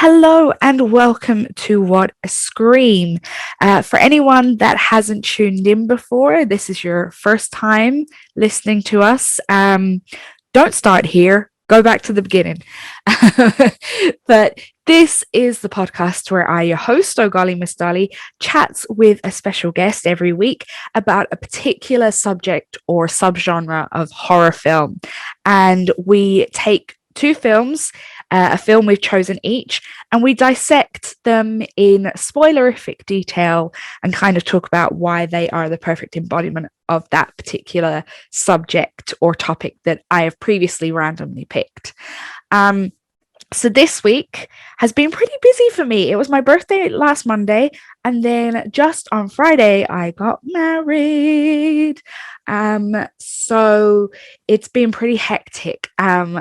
Hello and welcome to What a Scream. For anyone that hasn't tuned in before, this is your first time listening to us. Don't start here, go back to the beginning. But this is the podcast where I, your host, Oh Golly Miss Dolly, chats with a special guest every week about a particular subject or subgenre of horror film. And we take two films, a film we've chosen each, and we dissect them in spoilerific detail and kind of talk about why they are the perfect embodiment of that particular subject or topic that I have previously randomly picked. So this week has been pretty busy for me. It was my birthday last Monday, and then just on Friday I got married. So it's been pretty hectic.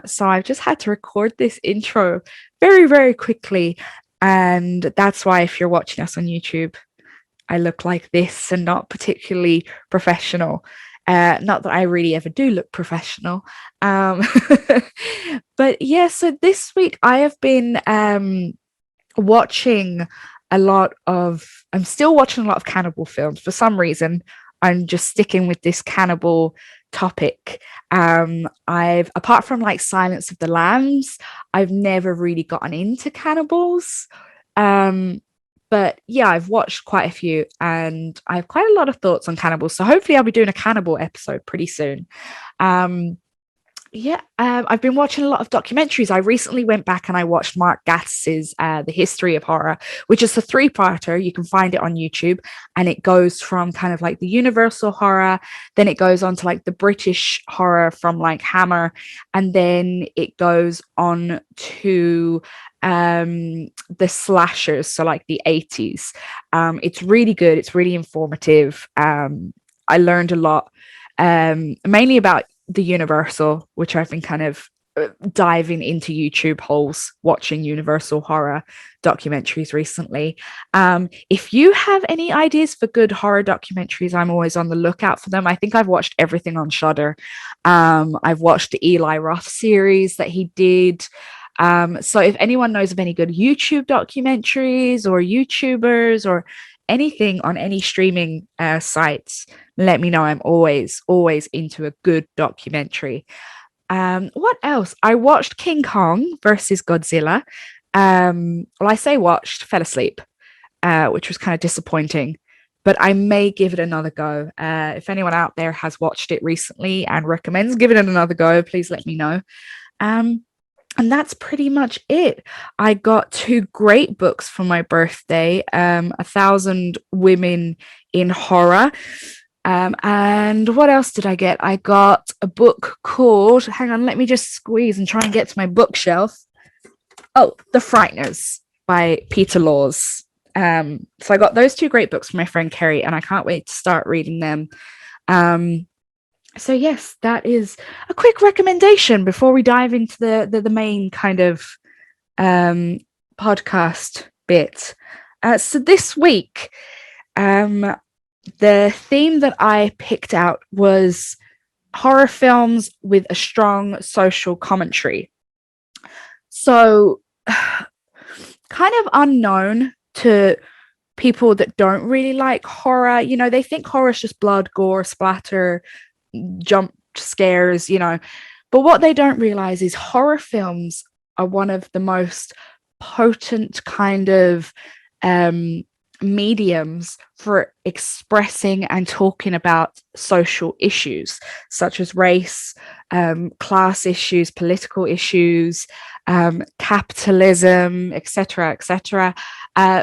So I've just had to record this intro very, very quickly, and that's why if you're watching us on YouTube, I look like this and not particularly professional. Not that I really ever do look professional. Um, but yeah, so this week I have been watching I'm still watching a lot of cannibal films. For some reason, I'm just sticking with this cannibal topic. Apart from like Silence of the Lambs, I've never really gotten into cannibals. But yeah, I've watched quite a few and I have quite a lot of thoughts on cannibals. So hopefully I'll be doing a cannibal episode pretty soon. I've been watching a lot of documentaries. I recently went back and I watched Mark Gatiss's The History of Horror, which is a three-parter. You can find it on YouTube, and it goes from kind of like the Universal horror, then it goes on to like the British horror from like Hammer, and then it goes on to the slashers, so like the 80s. It's really good. It's really informative. I learned a lot, mainly about the Universal, which I've been kind of diving into YouTube holes watching Universal horror documentaries recently. If you have any ideas for good horror documentaries, I'm always on the lookout for them. I think I've watched everything on Shudder. I've watched the Eli Roth series that he did. So if anyone knows of any good YouTube documentaries or YouTubers or anything on any streaming sites, let me know. I'm always into a good documentary. What else? I watched King Kong versus Godzilla. Well, I say watched, fell asleep, which was kind of disappointing, but I may give it another go. If anyone out there has watched it recently and recommends giving it another go, please let me know. And that's pretty much it. I got two great books for my birthday, 1,000 Women in Horror. And what else did I get? I got a book called, hang on, let me just squeeze and try and get to my bookshelf. Oh, The Frighteners by Peter Laws. So I got those two great books from my friend Kerry, and I can't wait to start reading them. So yes, that is a quick recommendation before we dive into the main kind of podcast bit. So this week, the theme that I picked out was horror films with a strong social commentary. So kind of unknown to people that don't really like horror. You know, they think horror is just blood, gore, splatter, jump scares, you know. But what they don't realize is horror films are one of the most potent kind of mediums for expressing and talking about social issues such as race, class issues, political issues, capitalism, etc., etc.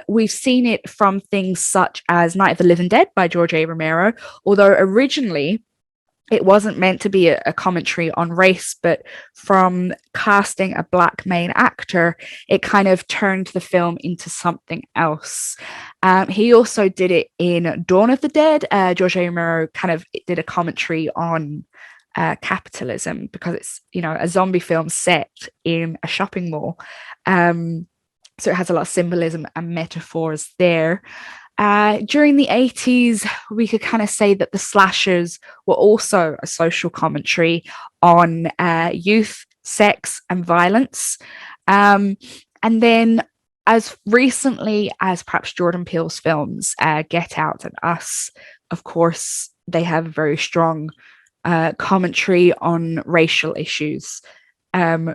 We've seen it from things such as Night of the Living Dead by George A. Romero, although originally it wasn't meant to be a commentary on race, but from casting a Black main actor, it kind of turned the film into something else. He also did it in Dawn of the Dead. George A. Romero kind of did a commentary on capitalism because it's, you know, a zombie film set in a shopping mall. So it has a lot of symbolism and metaphors there. During the 80s, we could kind of say that the slashers were also a social commentary on youth, sex, and violence. And then as recently as perhaps Jordan Peele's films, Get Out and Us, of course, they have very strong commentary on racial issues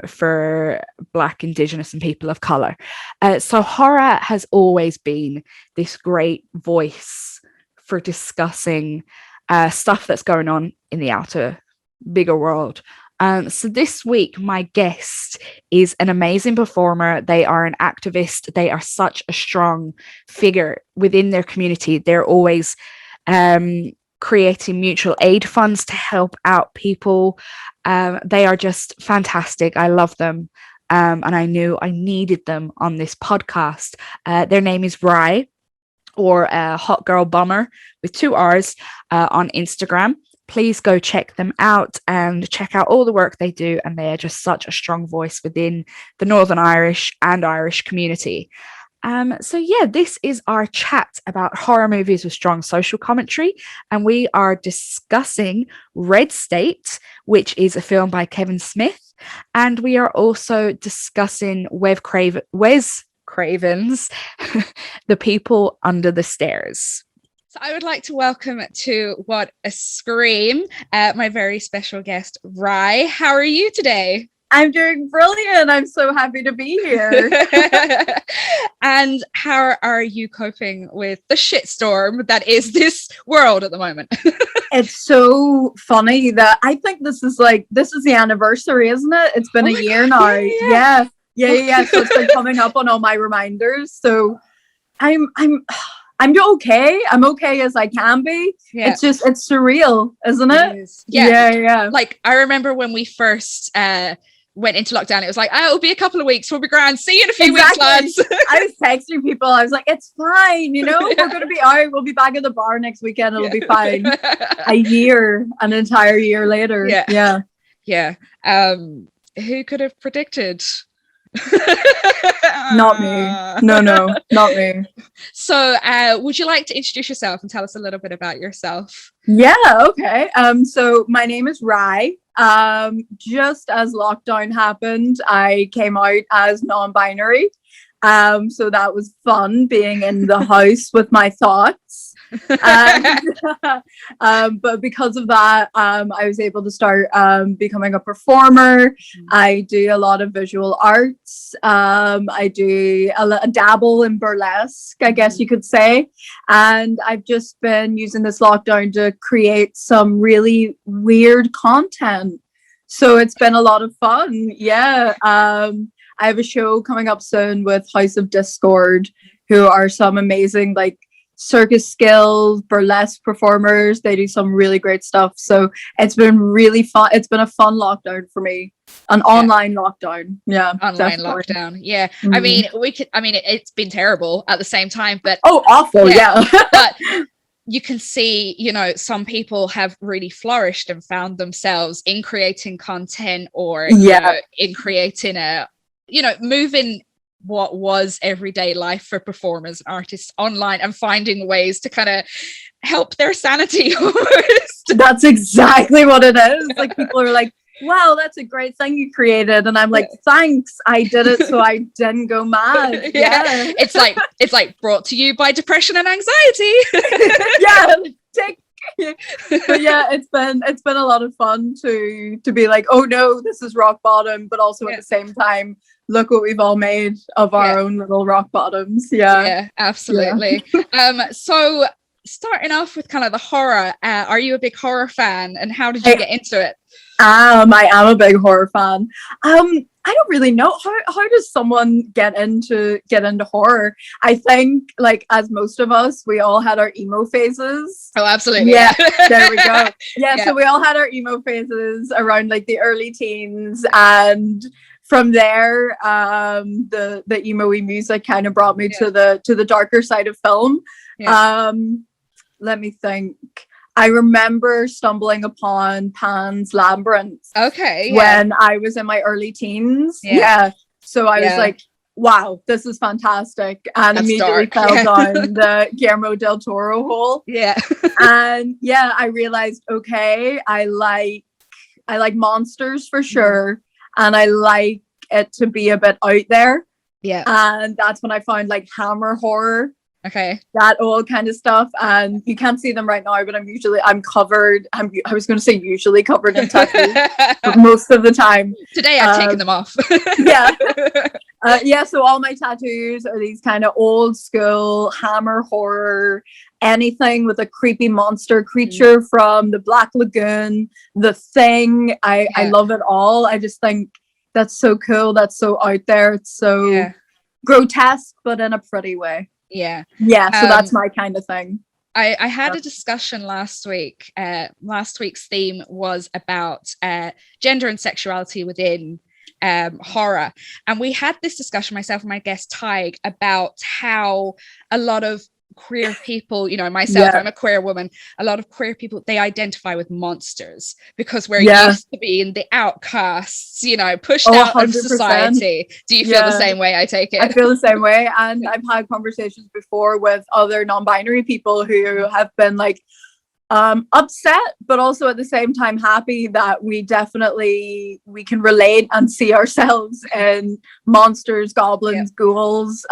for Black, Indigenous, and people of color. So horror has always been this great voice for discussing stuff that's going on in the outer, bigger world. So this week, my guest is an amazing performer. They are an activist. They are such a strong figure within their community. They're always creating mutual aid funds to help out people. They are just fantastic. I love them. And I knew I needed them on this podcast. Their name is Rye, or Hot Girl Bummer with 2 R's on Instagram. Please go check them out and check out all the work they do. And they are just such a strong voice within the Northern Irish and Irish community. So yeah, this is our chat about horror movies with strong social commentary. And we are discussing Red State, which is a film by Kevin Smith. And we are also discussing Wes Craven's The People Under the Stairs. So I would like to welcome to What a Scream, my very special guest, Rye. How are you today? I'm doing brilliant. I'm so happy to be here. And how are you coping with the shitstorm that is this world at the moment? It's so funny that I think this is the anniversary, isn't it? It's been a year now. Yeah. So it's been coming up on all my reminders. So I'm okay. I'm okay as I can be. Yeah. It's surreal, isn't it? Is. Yeah. Like I remember when we first went into lockdown, it was like, oh, it'll be a couple of weeks, we'll be grand, see you in a few weeks, lads. I was texting people, I was like, it's fine, we're going to be out, we'll be back at the bar next weekend, it'll be fine. An entire year later. Yeah. Who could have predicted? Not me. No, not me. So would you like to introduce yourself and tell us a little bit about yourself? Yeah, okay. So my name is Rye. Just as lockdown happened, I came out as non-binary. So that was fun, being in the house with my thoughts. But because of that, I was able to start becoming a performer. I do a lot of visual arts. I do a dabble in burlesque, I guess you could say. And I've just been using this lockdown to create some really weird content. So it's been a lot of fun. Yeah. I have a show coming up soon with House of Discord, who are some amazing circus skills, burlesque performers. They do some really great stuff. So it's been really fun. It's been a fun lockdown for me. An online lockdown. Yeah. Online lockdown. Yeah. Mm-hmm. I mean, it's been terrible at the same time, but awful. Yeah. But you can see, some people have really flourished and found themselves in creating content or in creating moving what was everyday life for performers and artists online and finding ways to kind of help their sanity almost. That's exactly what it is. People are like, wow, that's a great thing you created, and I'm like, thanks, I did it so I didn't go mad. Yeah. It's like brought to you by depression and anxiety. But yeah, it's been a lot of fun to be like, oh no, this is rock bottom, but also at the same time, look what we've all made of our own little rock bottoms. Yeah, absolutely. So starting off with kind of the horror, are you a big horror fan, and how did you get into it? I am a big horror fan. I don't really know how does someone get into horror. I think as most of us, we all had our emo phases. Oh, absolutely. Yeah. There we go. Yeah, so we all had our emo phases around the early teens, and from there the emo-y music kind of brought me to the darker side of film. Let me think. I remember stumbling upon Pan's Labyrinth. Okay. When I was in my early teens. Yeah. So I was like, wow, this is fantastic. And that's immediately fell down the Guillermo del Toro hole. Yeah. And I realized, okay, I like monsters for sure. And I like it to be a bit out there. Yeah. And that's when I found like Hammer horror. Okay. That old kind of stuff. And you can't see them right now, but I'm covered. I was going to say usually covered in tattoos, but most of the time. Today I've taken them off. Yeah. Yeah. So all my tattoos are these kind of old school Hammer horror, anything with a creepy monster creature from the Black Lagoon, The Thing. I love it all. I just think that's so cool. That's so out there. It's so grotesque, but in a pretty way. Yeah. So that's my kind of thing. I had a discussion last week. Last week's theme was about gender and sexuality within horror, and we had this discussion, myself and my guest Tig, about how a lot of queer people, you know, myself, I'm a queer woman, a lot of queer people, they identify with monsters because we're used to being the outcasts, you know, pushed out 100%. Of society. Do you feel the same way? I take it. I feel the same way, and I've had conversations before with other non-binary people who have been like upset, but also at the same time happy that we can relate and see ourselves in monsters, goblins, ghouls.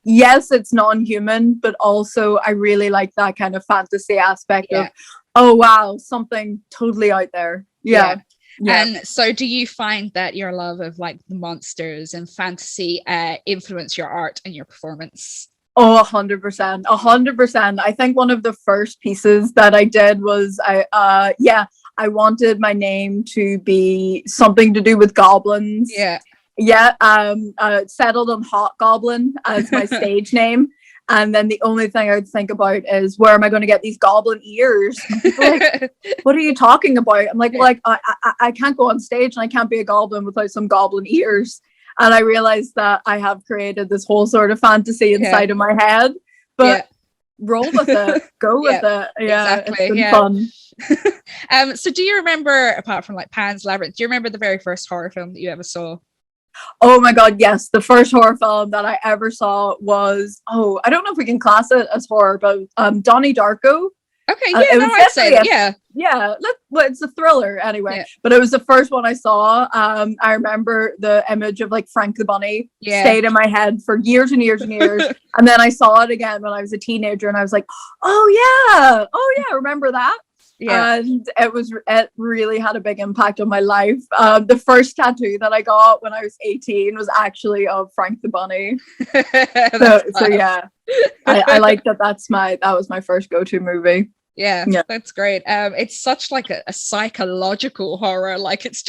Yes, it's non-human, but also I really like that kind of fantasy aspect of, oh wow, something totally out there. Yeah. And so do you find that your love of like the monsters and fantasy influence your art and your performance? Oh, 100%. 100%. I think one of the first pieces that I did was I wanted my name to be something to do with goblins. Settled on Hot Goblin as my stage name, and then the only thing I would think about is where am I going to get these goblin ears? Like, what are you talking about? I'm like, well, like I can't go on stage and I can't be a goblin without some goblin ears. And I realized that I have created this whole sort of fantasy inside of my head, but roll with it, go with it. Exactly. It's been fun. So do you remember, apart from like Pan's Labyrinth, do you remember the very first horror film that you ever saw? Oh my god, yes. The first horror film that I ever saw was, I don't know if we can class it as horror, but Donnie Darko. Okay, I'd say that, well, it's a thriller anyway, but it was the first one I saw. I remember the image of like Frank the Bunny stayed in my head for years and years and years. And then I saw it again when I was a teenager and I was like, oh yeah, remember that? And it really had a big impact on my life. The first tattoo that I got when I was 18 was actually of Frank the Bunny. so yeah, I like that. That was my first go-to movie. Yeah, that's great. It's such like a psychological horror. Like it's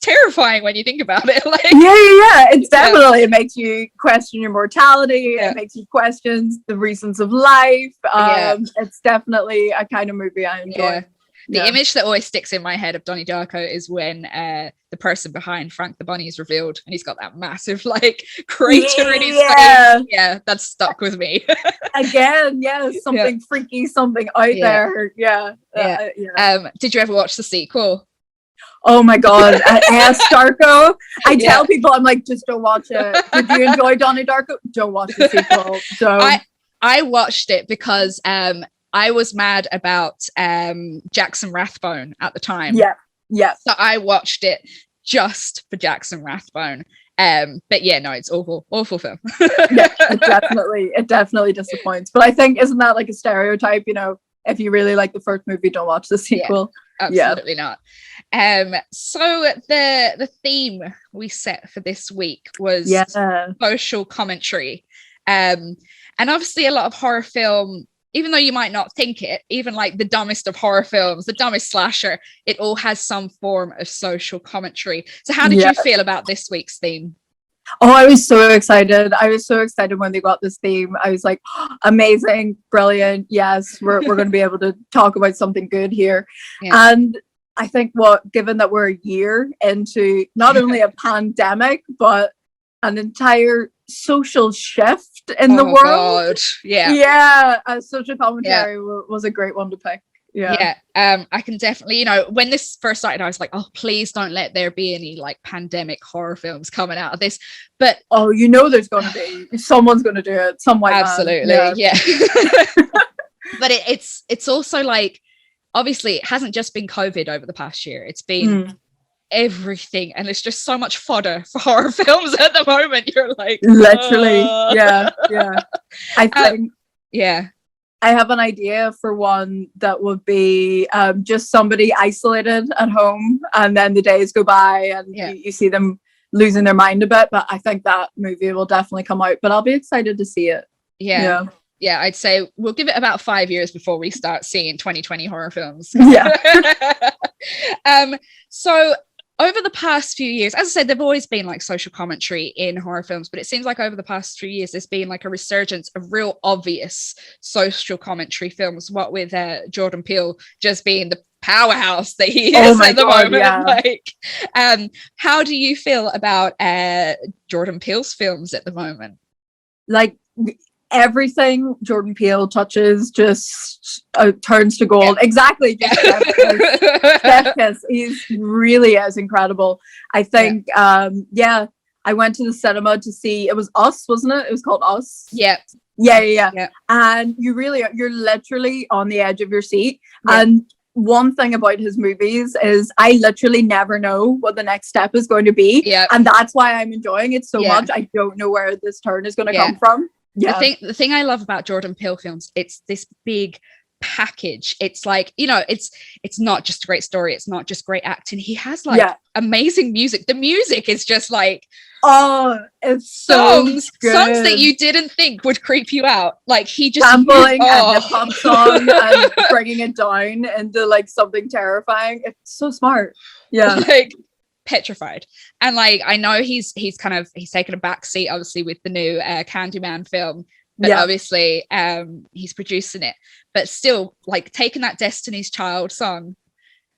terrifying when you think about it. Like it's definitely it makes you question your mortality. It makes you question the reasons of life. It's definitely a kind of movie I enjoy. The image that always sticks in my head of Donnie Darko is when the person behind Frank the Bunny is revealed and he's got that massive like crater in his face. Yeah, that's stuck with me. Again, something freaky, something out there. Did you ever watch the sequel? Oh my god, Darko. I tell people, I'm like, just don't watch it. Did you enjoy Donnie Darko? Don't watch the sequel. So I watched it because I was mad about Jackson Rathbone at the time. So I watched it just for Jackson Rathbone. But it's awful film. It definitely disappoints. But I think, isn't that like a stereotype? You know, if you really like the first movie, don't watch the sequel. Absolutely not. So the theme we set for this week was social commentary. And obviously a lot of horror film, even though you might not think it, even like the dumbest of horror films, the dumbest slasher, it all has some form of social commentary. So how did you feel about this week's theme? Oh, I was so excited. I was so excited when they got this theme. I was like, amazing, brilliant. Yes, we're going to be able to talk about something good here. And I think given that we're a year into not only a pandemic, but an entire social shift in the world. God. Social commentary was a great one to pick. I can definitely, you know, when this first started, I was like, oh, please don't let there be any like pandemic horror films coming out of this. But there's going to be, someone's going to do it, some white absolutely man. But it's also like, obviously it hasn't just been COVID over the past year. It's been everything, and it's just so much fodder for horror films at the moment. You're like, literally, yeah. I think, yeah. I have an idea for one that would be just somebody isolated at home, and then the days go by and you see them losing their mind a bit. But I think that movie will definitely come out, but I'll be excited to see it. Yeah, I'd say we'll give it about 5 years before we start seeing 2020 horror films. Yeah. So over the past few years, as I said, there've always been like social commentary in horror films, but it seems like over the past few years there's been like a resurgence of real obvious social commentary films, what with Jordan Peele just being the powerhouse that he is at the moment. Yeah. Like, how do you feel about Jordan Peele's films at the moment? Like, everything Jordan Peele touches just turns to gold. Yeah. Exactly. Just Chef Kiss. He really is incredible. I think, I went to the cinema to see, it was Us, wasn't it? It was called Us. Yeah. Yeah. And you're literally on the edge of your seat. Yeah. And one thing about his movies is I literally never know what the next step is going to be. Yeah. And that's why I'm enjoying it so much. I don't know where this turn is going to come from. Yeah. The thing I love about Jordan Peele films, it's this big package. It's like, you know, it's not just a great story, it's not just great acting. He has like amazing music. The music is just like, it's songs that you didn't think would creep you out. Like he just sampling a hip hop song and bringing it down into like something terrifying. It's so smart. Yeah. Like petrified. And like I know he's taken a back seat obviously with the new Candyman film, but obviously he's producing it, but still like taking that Destiny's Child song,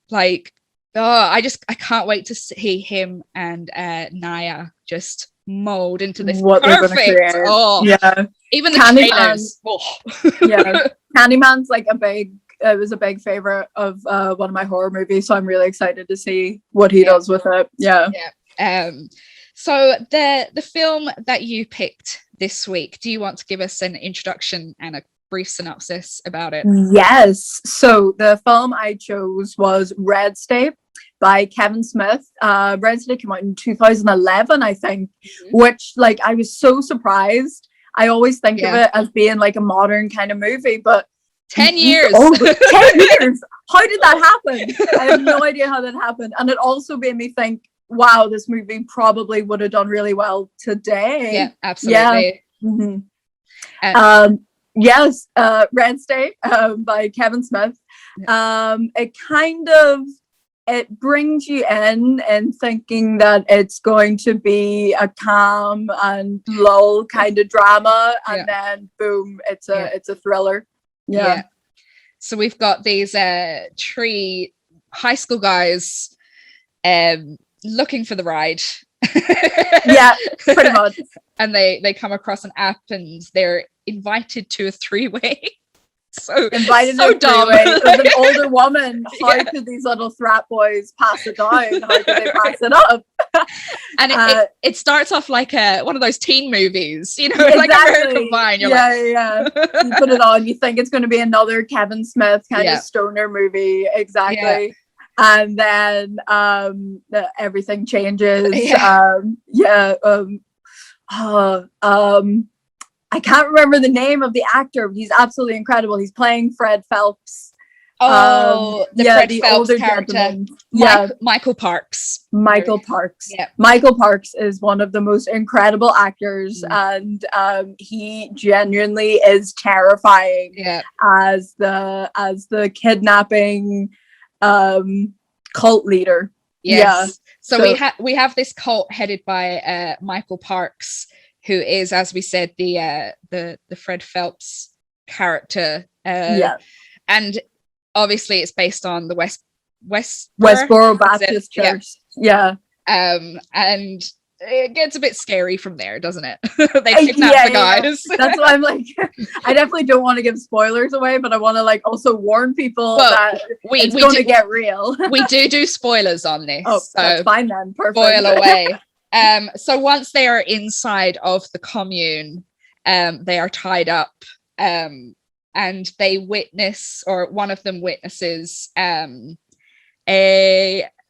like I can't wait to see him and Naya just mold into this perfect. Even the trailers. Candyman's like it was a big favorite of one of my horror movies, so I'm really excited to see what he does with it. So the film that you picked this week, do you want to give us an introduction and a brief synopsis about it? Yes. So the film I chose was Red State by Kevin Smith. Red State came out in 2011, I think, which like I was so surprised. I always think of it as being like a modern kind of movie, but 10 years. 10 years. How did that happen? I have no idea how that happened. And it also made me think, wow, this movie probably would have done really well today. Yeah, absolutely. Yes, Red State by Kevin Smith. It brings you in and thinking that it's going to be a calm and lull kind of drama, and then boom, it's a thriller. Yeah. So we've got these three high school guys looking for the ride. Yeah, pretty much. And they come across an app and they're invited to a three-way. So dumb. With an older woman. How could these little frat boys pass it down? How could they pass it up? And it starts off like one of those teen movies, you know, like American Vine. You put it on, you think it's going to be another Kevin Smith kind of stoner movie. Exactly. And then everything changes. I can't remember the name of the actor, but he's absolutely incredible. He's playing Fred Phelps. Fred Phelps character. Michael Parks. Michael Parks. Yeah. Michael Parks is one of the most incredible actors, and he genuinely is terrifying as the kidnapping cult leader. Yes. So we have this cult headed by Michael Parks, who is, as we said, the Fred Phelps character. And obviously it's based on the Westboro Baptist Church. Yeah. And it gets a bit scary from there, doesn't it? They kidnap the guys. That's why I'm like, I definitely don't want to give spoilers away, but I want to like also warn people that it's going to get real. We do spoilers on this. Oh, so that's fine then. Perfect. Spoil away. So once they are inside of the commune, they are tied up, and they witness, or one of them witnesses, a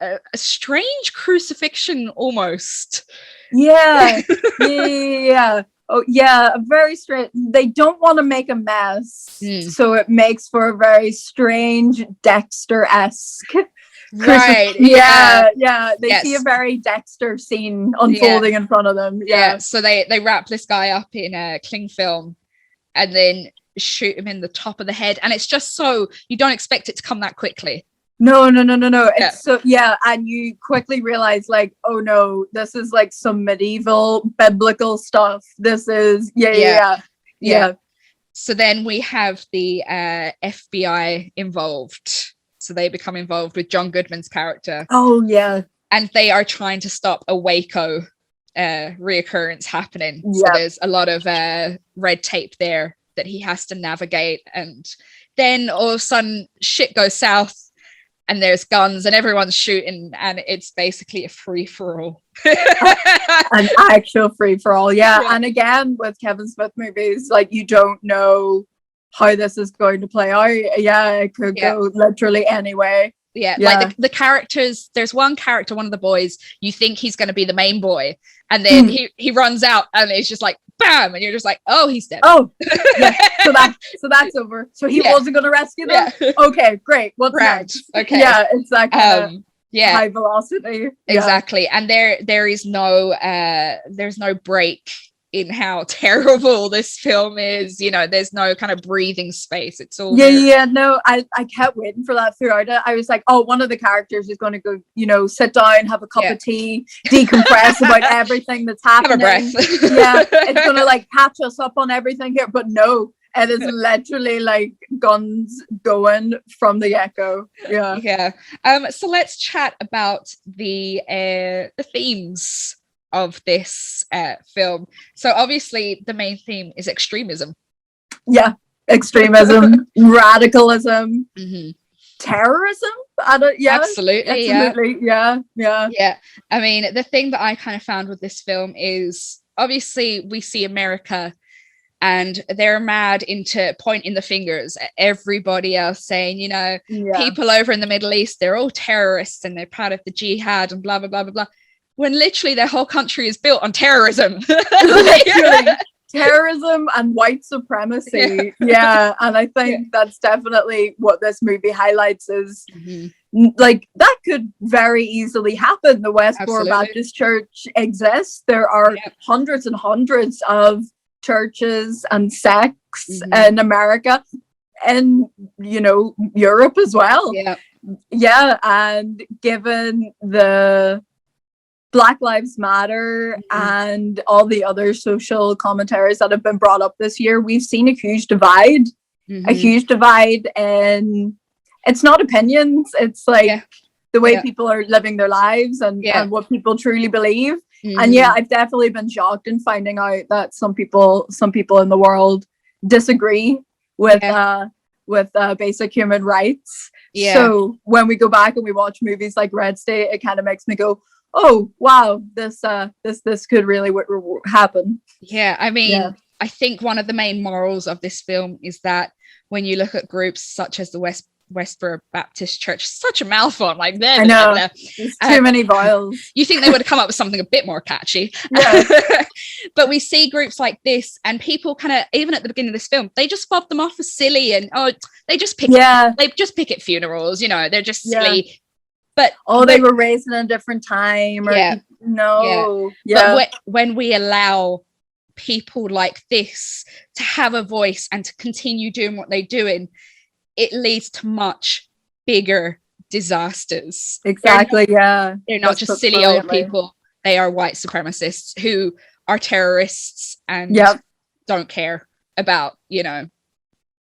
a strange crucifixion almost. Yeah. Yeah. Oh yeah, very strange. They don't want to make a mess, so it makes for a very strange Dexter-esque. Right. Yeah. They Yes. see a very Dexter scene unfolding in front of them. Yeah. So they wrap this guy up in a cling film and then shoot him in the top of the head, and it's just so you don't expect it to come that quickly. No. It's so and you quickly realize like, oh no, this is like some medieval biblical stuff. This is yeah. So then we have the FBI involved. So they become involved with John Goodman's character. Oh yeah. And they are trying to stop a Waco reoccurrence happening. Yep. So there's a lot of red tape there that he has to navigate. And then all of a sudden shit goes south and there's guns and everyone's shooting and it's basically a free-for-all. An actual free-for-all. Yeah. And again, with Kevin Smith movies, like you don't know how this is going to play out. Yeah, it could go literally any way. Yeah, like the characters, there's one character, one of the boys, you think he's going to be the main boy, and then he runs out and it's just like bam, and you're just like, oh, he's dead. Oh, yeah. So that's over. So he wasn't going to rescue them. Yeah. Okay, great. What's next? Okay. Yeah, it's that kind of high velocity. Exactly. Yeah. And there is no there's no break in how terrible this film is. You know, there's no kind of breathing space. It's all no, I kept waiting for that throughout it. I was like, oh, one of the characters is going to go, you know, sit down, have a cup of tea, decompress about everything that's happening. Have a breath. It's going to like catch us up on everything here, but no, it is literally like guns going from the echo. So let's chat about the themes of this film. So obviously the main theme is extremism. Extremism, radicalism, terrorism. Absolutely. Yeah. I mean, the thing that I kind of found with this film is obviously we see America and they're mad into pointing the fingers at everybody else, saying, you know, people over in the Middle East, they're all terrorists and they're part of the jihad and blah blah blah blah blah, when literally their whole country is built on terrorism. Terrorism and white supremacy. And I think that's definitely what this movie highlights is like that could very easily happen. The Westboro Baptist Church exists. There are hundreds and hundreds of churches and sects in America and, you know, Europe as well. And given the Black Lives Matter and all the other social commentaries that have been brought up this year, we've seen a huge divide. And it's not opinions, it's like the way people are living their lives and what people truly believe. And I've definitely been shocked in finding out that some people in the world disagree with basic human rights. So when we go back and we watch movies like Red State, it kind of makes me go, oh wow, this could really happen. I mean, I think one of the main morals of this film is that when you look at groups such as the Westboro Baptist Church, such a mouthful, like I know, there's too many vowels. You think they would have come up with something a bit more catchy. But we see groups like this and people kind of, even at the beginning of this film, they just fob them off as silly and they just pick at funerals, you know, they're just silly. But they were raised in a different time. But when we allow people like this to have a voice and to continue doing what they're doing, it leads to much bigger disasters. Exactly. They're not just silly old people. They are white supremacists who are terrorists and don't care about, you know,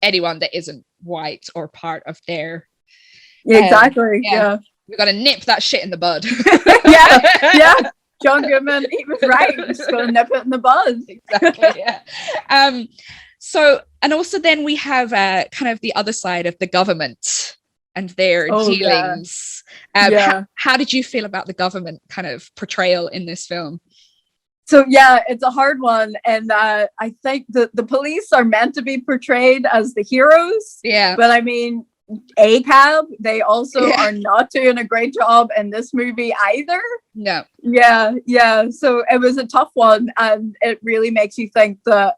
anyone that isn't white or part of their. We've got to nip that shit in the bud. John Goodman, he was right. We're just going to nip it in the bud. Exactly. So, and also then we have kind of the other side of the government and their dealings. How did you feel about the government kind of portrayal in this film? So it's a hard one, and I think the police are meant to be portrayed as the heroes. But I mean, ACAB, they also are not doing a great job in this movie either. No. Yeah. So it was a tough one, and it really makes you think that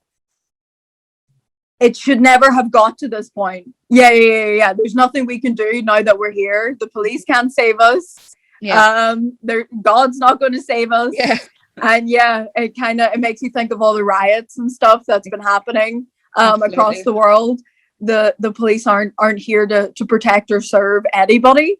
it should never have got to this point. Yeah. There's nothing we can do now that we're here. The police can't save us. Yeah. God's not going to save us. Yeah. And it makes you think of all the riots and stuff that's been happening across the world. The police aren't here to protect or serve anybody.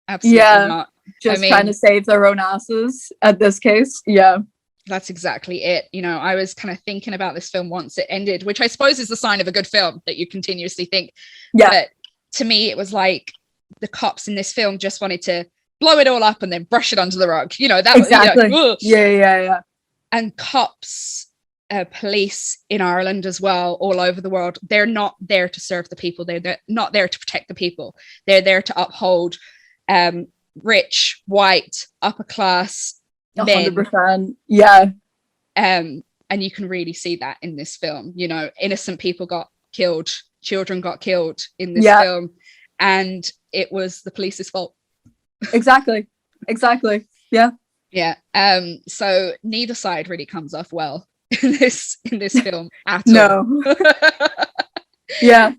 Absolutely not. Just trying to save their own asses at this case. Yeah. That's exactly it. You know, I was kind of thinking about this film once it ended, which I suppose is the sign of a good film, that you continuously think. Yeah. But to me, it was like the cops in this film just wanted to blow it all up and then brush it under the rug. You know, that exactly. Yeah. And cops, police in Ireland as well, all over the world, they're not there to serve the people. They're not there to protect the people. They're there to uphold rich, white, upper class 100%. Yeah. And you can really see that in this film. You know, innocent people got killed, children got killed in this film, and it was the police's fault. Exactly. Yeah. So neither side really comes off well in this film at all. No. Yeah.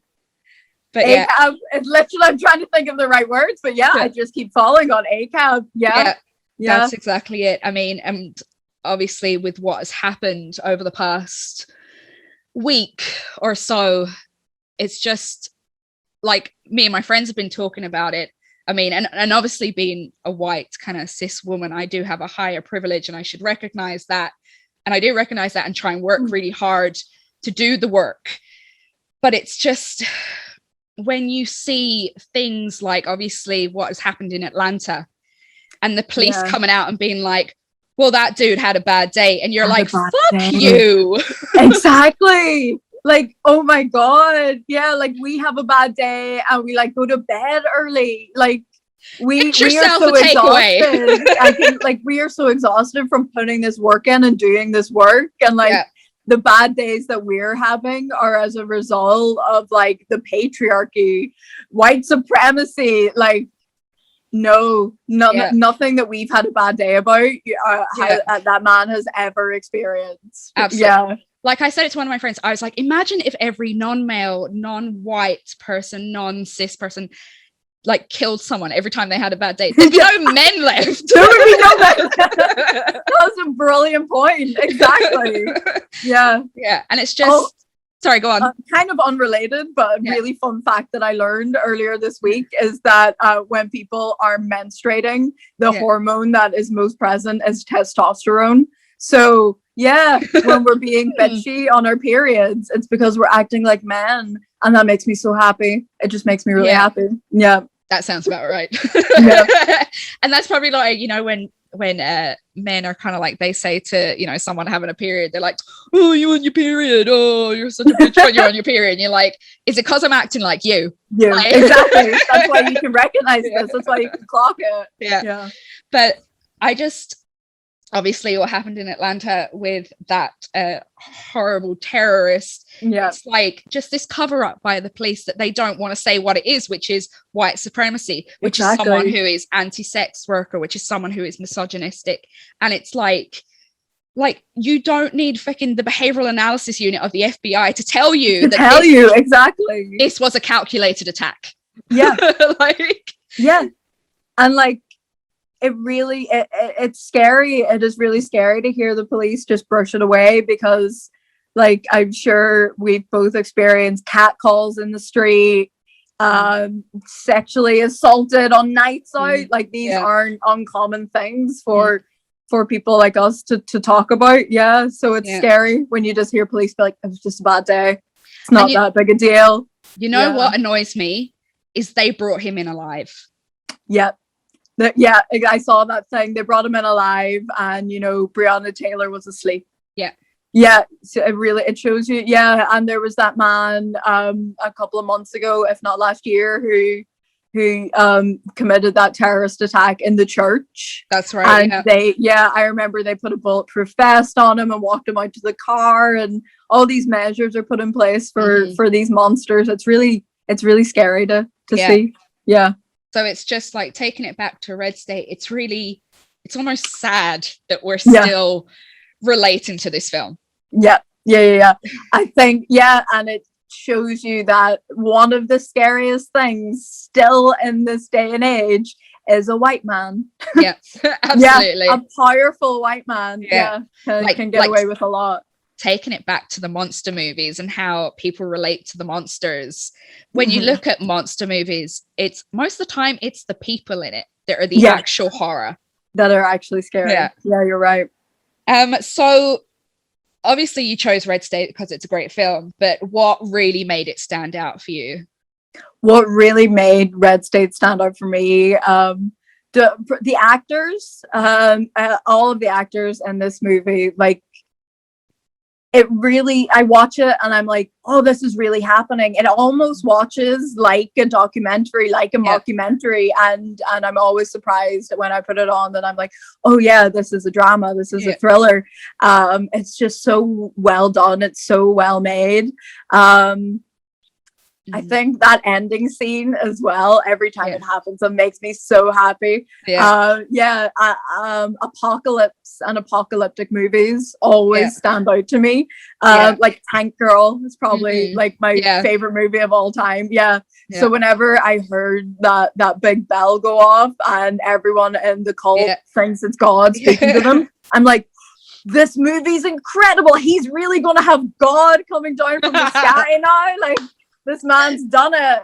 But ACAB, it's literally, I'm trying to think of the right words, but I just keep falling on ACAB. Yeah. That's exactly it. I mean, and obviously with what has happened over the past week or so, it's just like me and my friends have been talking about it. I mean, and obviously being a white kind of cis woman, I do have a higher privilege, and I should recognize that. And I do recognize that and try and work really hard to do the work. But it's just when you see things like obviously what has happened in Atlanta, and the police coming out and being like, well, that dude had a bad day. And you're like, fuck you. Exactly. Like, oh my God. Yeah. Like, we have a bad day and we like go to bed early. Like, we are so exhausted. We are so exhausted from putting this work in and doing this work. And the bad days that we're having are as a result of like the patriarchy, white supremacy, like, nothing that we've had a bad day about that man has ever experienced. Absolutely. Yeah. Like I said it to one of my friends, I was like, imagine if every non-male, non-white person, non-cis person like killed someone every time they had a bad day. There'd be no men left. There would be no men left. That was a brilliant point. Exactly. Yeah. And it's just sorry, go on. Kind of unrelated, but a really fun fact that I learned earlier this week is that when people are menstruating, the hormone that is most present is testosterone. So, when we're being bitchy on our periods, it's because we're acting like men. And that makes me so happy. It just makes me really happy. Yeah. That sounds about right. And that's probably like, you know, when men are kind of like, they say to, you know, someone having a period, they're like, oh, you on your period, oh, you're such a bitch when you're on your period, and you're like, is it because I'm acting like you? Like, exactly. That's why you can recognize this. That's why you can clock it. But I just obviously what happened in Atlanta with that horrible terrorist, it's like just this cover up by the police that they don't want to say what it is, which is white supremacy, which is someone who is anti-sex worker, which is someone who is misogynistic. And it's like you don't need freaking the behavioral analysis unit of the FBI to tell you exactly this was a calculated attack. And like it's scary. It is really scary to hear the police just brush it away, because like I'm sure we've both experienced catcalls in the street, sexually assaulted on nights out. Like these aren't uncommon things for people like us to talk about. So it's scary when you just hear police be like, it was just a bad day, it's not that big a deal. You know what annoys me is they brought him in alive. I saw that thing. They brought him in alive, and you know, Breonna Taylor was asleep. So it shows you. And there was that man a couple of months ago, if not last year, who committed that terrorist attack in the church. That's right. And I remember they put a bulletproof vest on him and walked him out to the car, and all these measures are put in place for these monsters. It's it's really scary to Yeah. see. Yeah. So it's just like taking it back to Red State. It's almost sad that we're Yeah. still relating to this film. Yeah. I think, and it shows you that one of the scariest things still in this day and age is a white man. Yeah, absolutely. A powerful white man. Can get away with a lot. Taking it back to the monster movies and how people relate to the monsters. When you look at monster movies, it's most of the time it's the people in it that are the actual horror. That are actually scary. Yeah, you're right. So obviously you chose Red State because it's a great film, but what really made it stand out for you? What really made Red State stand out for me, the actors, all of the actors in this movie, like, it really, I watch it and I'm like, oh, this is really happening. It almost watches like a documentary, like a mockumentary, and I'm always surprised when I put it on that I'm like, oh yeah, this is a drama, this is a thriller. It's just so well done, it's so well made. I think that ending scene as well, every time it happens, it makes me so happy. Apocalypse and apocalyptic movies always stand out to me. Like Tank Girl is probably like my favorite movie of all time. So whenever I heard that big bell go off and everyone in the cult thinks it's God speaking to them, I'm like, this movie's incredible. He's really gonna have God coming down from the sky now. Like, this man's done it.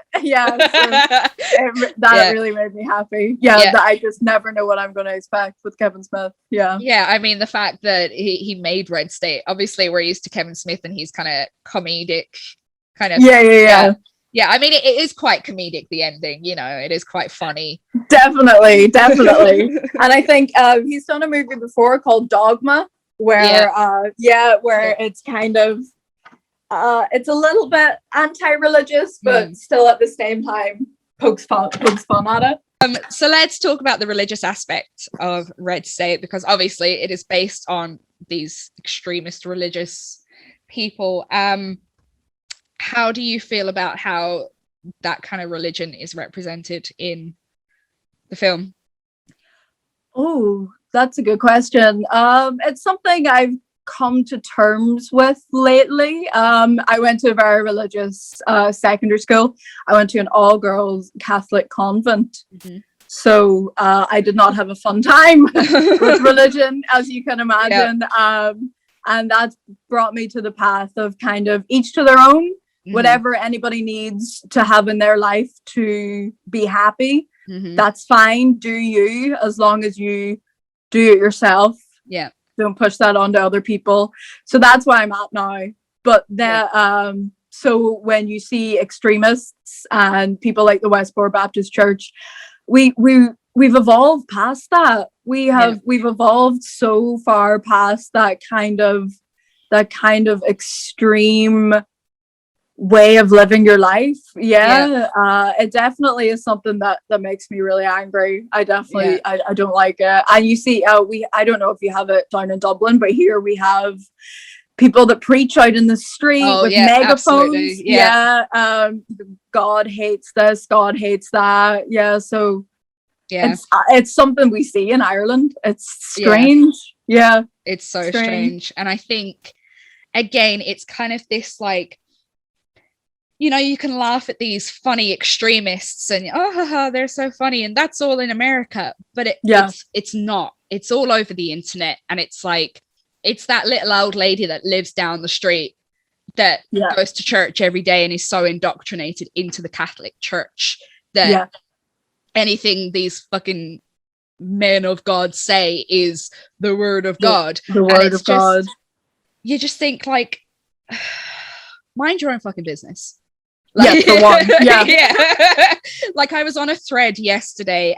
That really made me happy. That I just never know what I'm going to expect with Kevin Smith. I mean, the fact that he made Red State, obviously we're used to Kevin Smith and he's kind of comedic, kind of. I mean, it is quite comedic, the ending, you know, it is quite funny. Definitely. And I think he's done a movie before called Dogma, where it's kind of it's a little bit anti-religious, but still at the same time pokes fun at it. So let's talk about the religious aspect of Red State, because obviously it is based on these extremist religious people. How do you feel about how that kind of religion is represented in the film? Oh, that's a good question. It's something I've come to terms with lately. I went to a very religious secondary school. I went to an all-girls Catholic convent. So I did not have a fun time with religion, as you can imagine. And that's brought me to the path of kind of each to their own. Whatever anybody needs to have in their life to be happy, that's fine. Do you, as long as you do it yourself. Don't push that onto other people. So that's where I'm at now. But so when you see extremists and people like the Westboro Baptist Church, we've evolved past that. We've evolved so far past that kind of extreme way of living your life. It definitely is something that makes me really angry. I definitely I don't like it. And you see I don't know if you have it down in Dublin, but here we have people that preach out in the street with megaphones. God hates this, God hates that. So it's something we see in Ireland. It's strange. It's so strange. And I think again it's kind of this, like, you know, you can laugh at these funny extremists and they're so funny and that's all in America, but it's not. It's all over the internet, and it's like, it's that little old lady that lives down the street that goes to church every day and is so indoctrinated into the Catholic Church that anything these fucking men of God say is the word of God. The word of God. You just think, like, mind your own fucking business. Like, for one. Like, I was on a thread yesterday.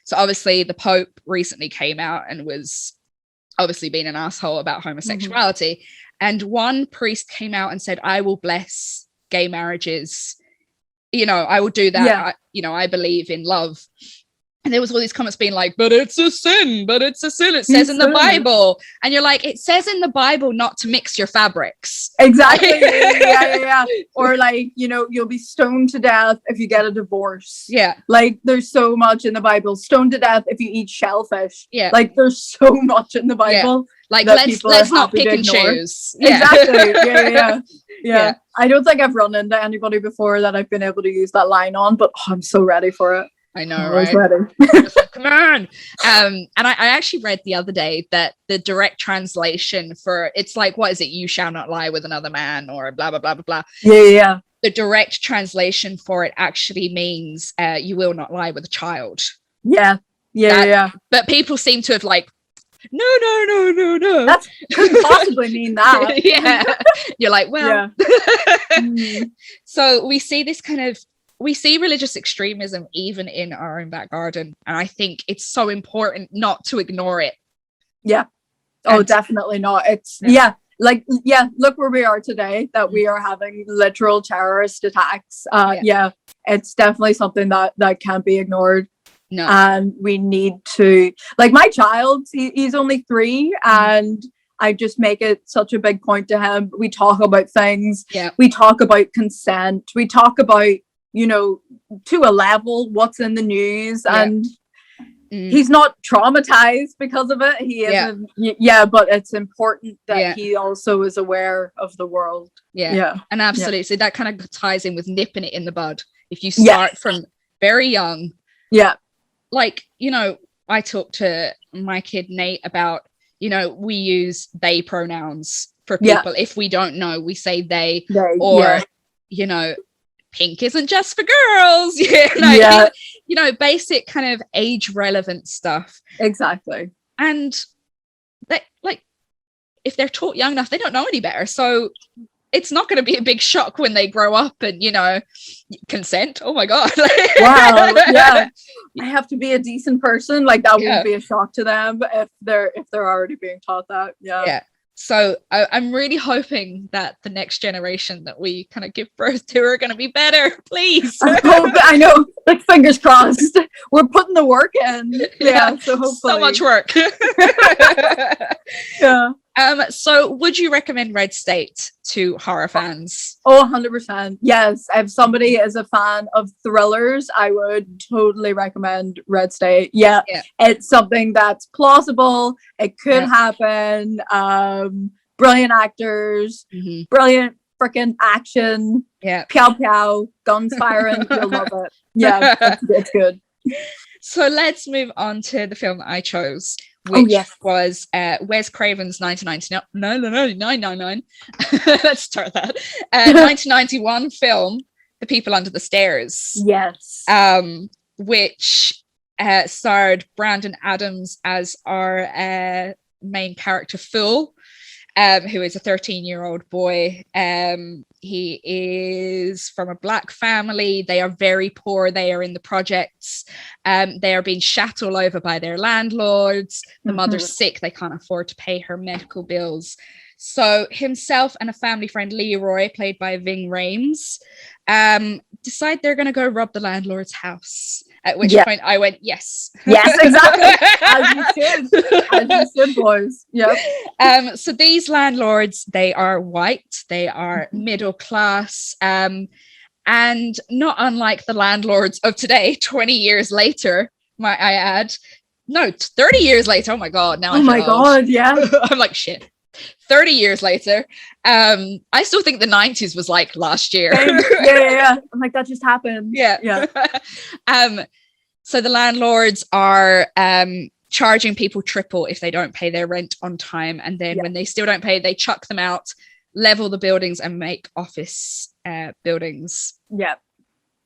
So obviously the Pope recently came out and was obviously being an asshole about homosexuality. And one priest came out and said, I will bless gay marriages. You know, I will do that. I believe in love. And there was all these comments being like, but it's a sin, it says in the Bible. And you're like, it says in the Bible not to mix your fabrics. Exactly. Yeah. Or like, you know, you'll be stoned to death if you get a divorce. Yeah. Like there's so much in the Bible. Stoned to death if you eat shellfish. Yeah. Like there's so much in the Bible. Yeah. Like let's not pick and choose. Yeah. Exactly. Yeah. I don't think I've run into anybody before that I've been able to use that line on, but I'm so ready for it. I know, right? Come on. And I actually read the other day that the direct translation for it's like, what is it? You shall not lie with another man, or blah, blah, blah, blah, blah. Yeah. The direct translation for it actually means you will not lie with a child. Yeah. But people seem to have like, no. That couldn't possibly mean that. Yeah. You're like, well. Yeah. So we see this kind of, we see religious extremism even in our own back garden. And I think it's so important not to ignore it. Yeah. Oh, definitely not. It's, look where we are today, that we are having literal terrorist attacks. It's definitely something that can't be ignored. No. And we need to, like my child, he's only 3 and I just make it such a big point to him. We talk about things. Yeah. We talk about consent. We talk about, you know, to a level, what's in the news, and he's not traumatized because of it. He isn't. Yeah, but it's important that he also is aware of the world. Yeah. And absolutely. So that kind of ties in with nipping it in the bud. If you start from very young. Yeah. Like, you know, I talked to my kid Nate about, you know, we use they pronouns for people. If we don't know, we say they or, you know, pink isn't just for girls. You know, basic kind of age relevant stuff. Exactly. And they, like, if they're taught young enough, they don't know any better. So it's not going to be a big shock when they grow up and, you know, consent. Oh my God. Wow. Yeah. I have to be a decent person. Like that would be a shock to them if they're already being taught that. Yeah. So I'm really hoping that the next generation that we kind of give birth to are going to be better, please. I know, like fingers crossed. We're putting the work in. Yeah, so hopefully. So much work. Yeah. So would you recommend Red State to horror fans? Oh, 100%. Yes. If somebody is a fan of thrillers, I would totally recommend Red State. Yeah. It's something that's plausible. It could happen. Brilliant actors, brilliant freaking action. Yeah. Pow pow, guns firing. You'll love it. Yeah, it's good. So let's move on to the film that I chose, which was Wes Craven's 999. Let's start that. 1991 film, The People Under the Stairs. Yes. Which starred Brandon Adams as our main character, Fool, who is a 13-year-old boy. He is from a Black family. They are very poor. They are in the projects. They are being shat all over by their landlords. The mother's sick. They can't afford to pay her medical bills. So himself and a family friend, Leroy, played by Ving Rhames, decide they're going to go rob the landlord's house. At which point I went, yes. Yes, exactly. As you should, boys. Yep. So these landlords, they are white, they are middle class, and not unlike the landlords of today, 20 years later, might I add. No, 30 years later. Oh my God. Now oh my God, yeah. I'm like, shit. 30 years later. I still think the 90s was like last year. Yeah. I'm like, that just happened. Yeah. So the landlords are charging people triple if they don't pay their rent on time. And then when they still don't pay, they chuck them out, level the buildings and make office buildings. Yeah.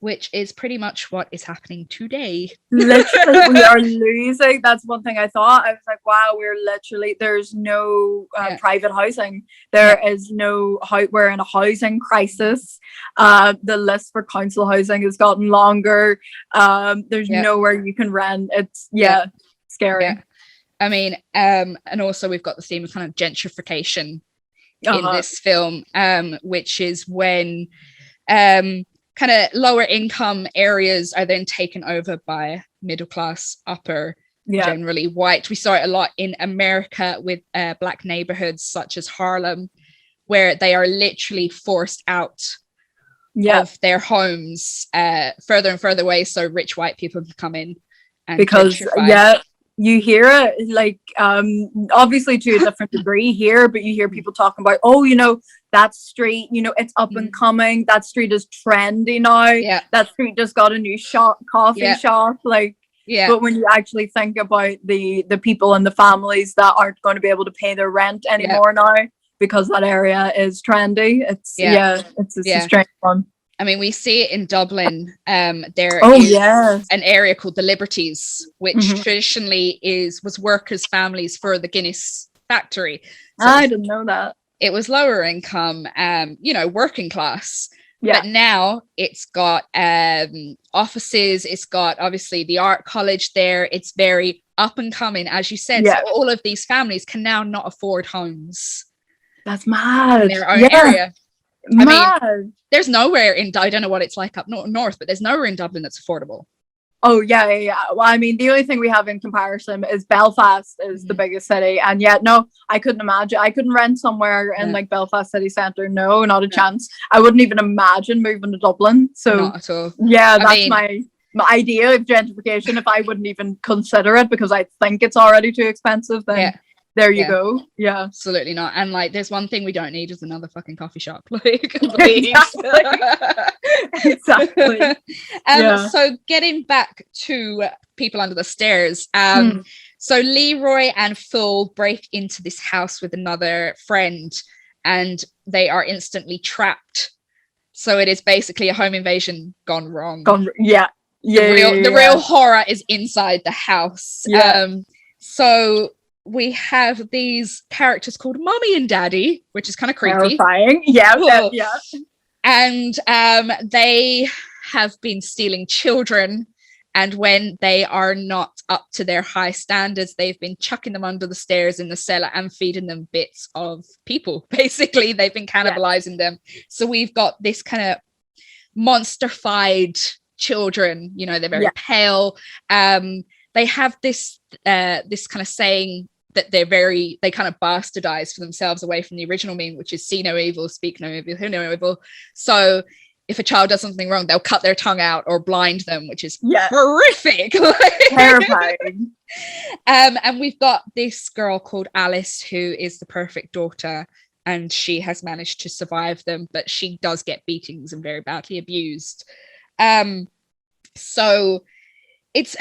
Which is pretty much what is happening today. Literally, we are losing. That's one thing I thought. I was like, wow, there's no private housing. There is no, we're in a housing crisis. The list for council housing has gotten longer. There's nowhere you can rent. It's, scary. Yeah. I mean, and also we've got the theme of kind of gentrification in this film, which is when kind of lower income areas are then taken over by middle class, upper, generally white. We saw it a lot in America with black neighborhoods such as Harlem, where they are literally forced out of their homes further and further away, so rich white people can come in and because gentrify. You hear it like obviously to a different degree here, but you hear people talking about, oh, you know, that street, you know, it's up and coming, that street is trendy now, that street just got a new coffee shop, like, but when you actually think about the people and the families that aren't going to be able to pay their rent anymore now because that area is trendy, it's a strange one. I mean, we see it in Dublin. There is an area called the Liberties, which traditionally was workers' families for the Guinness factory. So I didn't know that. It was lower income, you know, working class. Yeah. But now it's got offices. It's got obviously the art college there. It's very up and coming, as you said. So all of these families can now not afford homes. That's mad. In their own area. I mean, there's nowhere in, I don't know what it's like up north, but there's nowhere in Dublin that's affordable. Oh, yeah. Well, I mean, the only thing we have in comparison is Belfast is the biggest city. And yet, no, I couldn't imagine. I couldn't rent somewhere in like Belfast city centre. No, not a chance. I wouldn't even imagine moving to Dublin. So, not at all. Yeah, that's my idea of gentrification. If I wouldn't even consider it because I think it's already too expensive, then there you go. Yeah, absolutely not. And like, there's one thing we don't need is another fucking coffee shop. Like, please. Exactly. So getting back to People Under the Stairs. So Leroy and Phil break into this house with another friend, and they are instantly trapped. So it is basically a home invasion gone wrong. The real horror is inside the house. So we have these characters called Mommy and Daddy, which is kind of creepy. Terrifying. And they have been stealing children. And when they are not up to their high standards, they've been chucking them under the stairs in the cellar and feeding them bits of people. Basically, they've been cannibalizing them. So we've got this kind of monster-fied children. You know, they're very pale. They have this kind of saying that they kind of bastardize for themselves away from the original meaning, which is see no evil, speak no evil, hear no evil. So if a child does something wrong, they'll cut their tongue out or blind them, which is horrific. Terrifying. And we've got this girl called Alice, who is the perfect daughter, and she has managed to survive them, but she does get beatings and very badly abused. So it's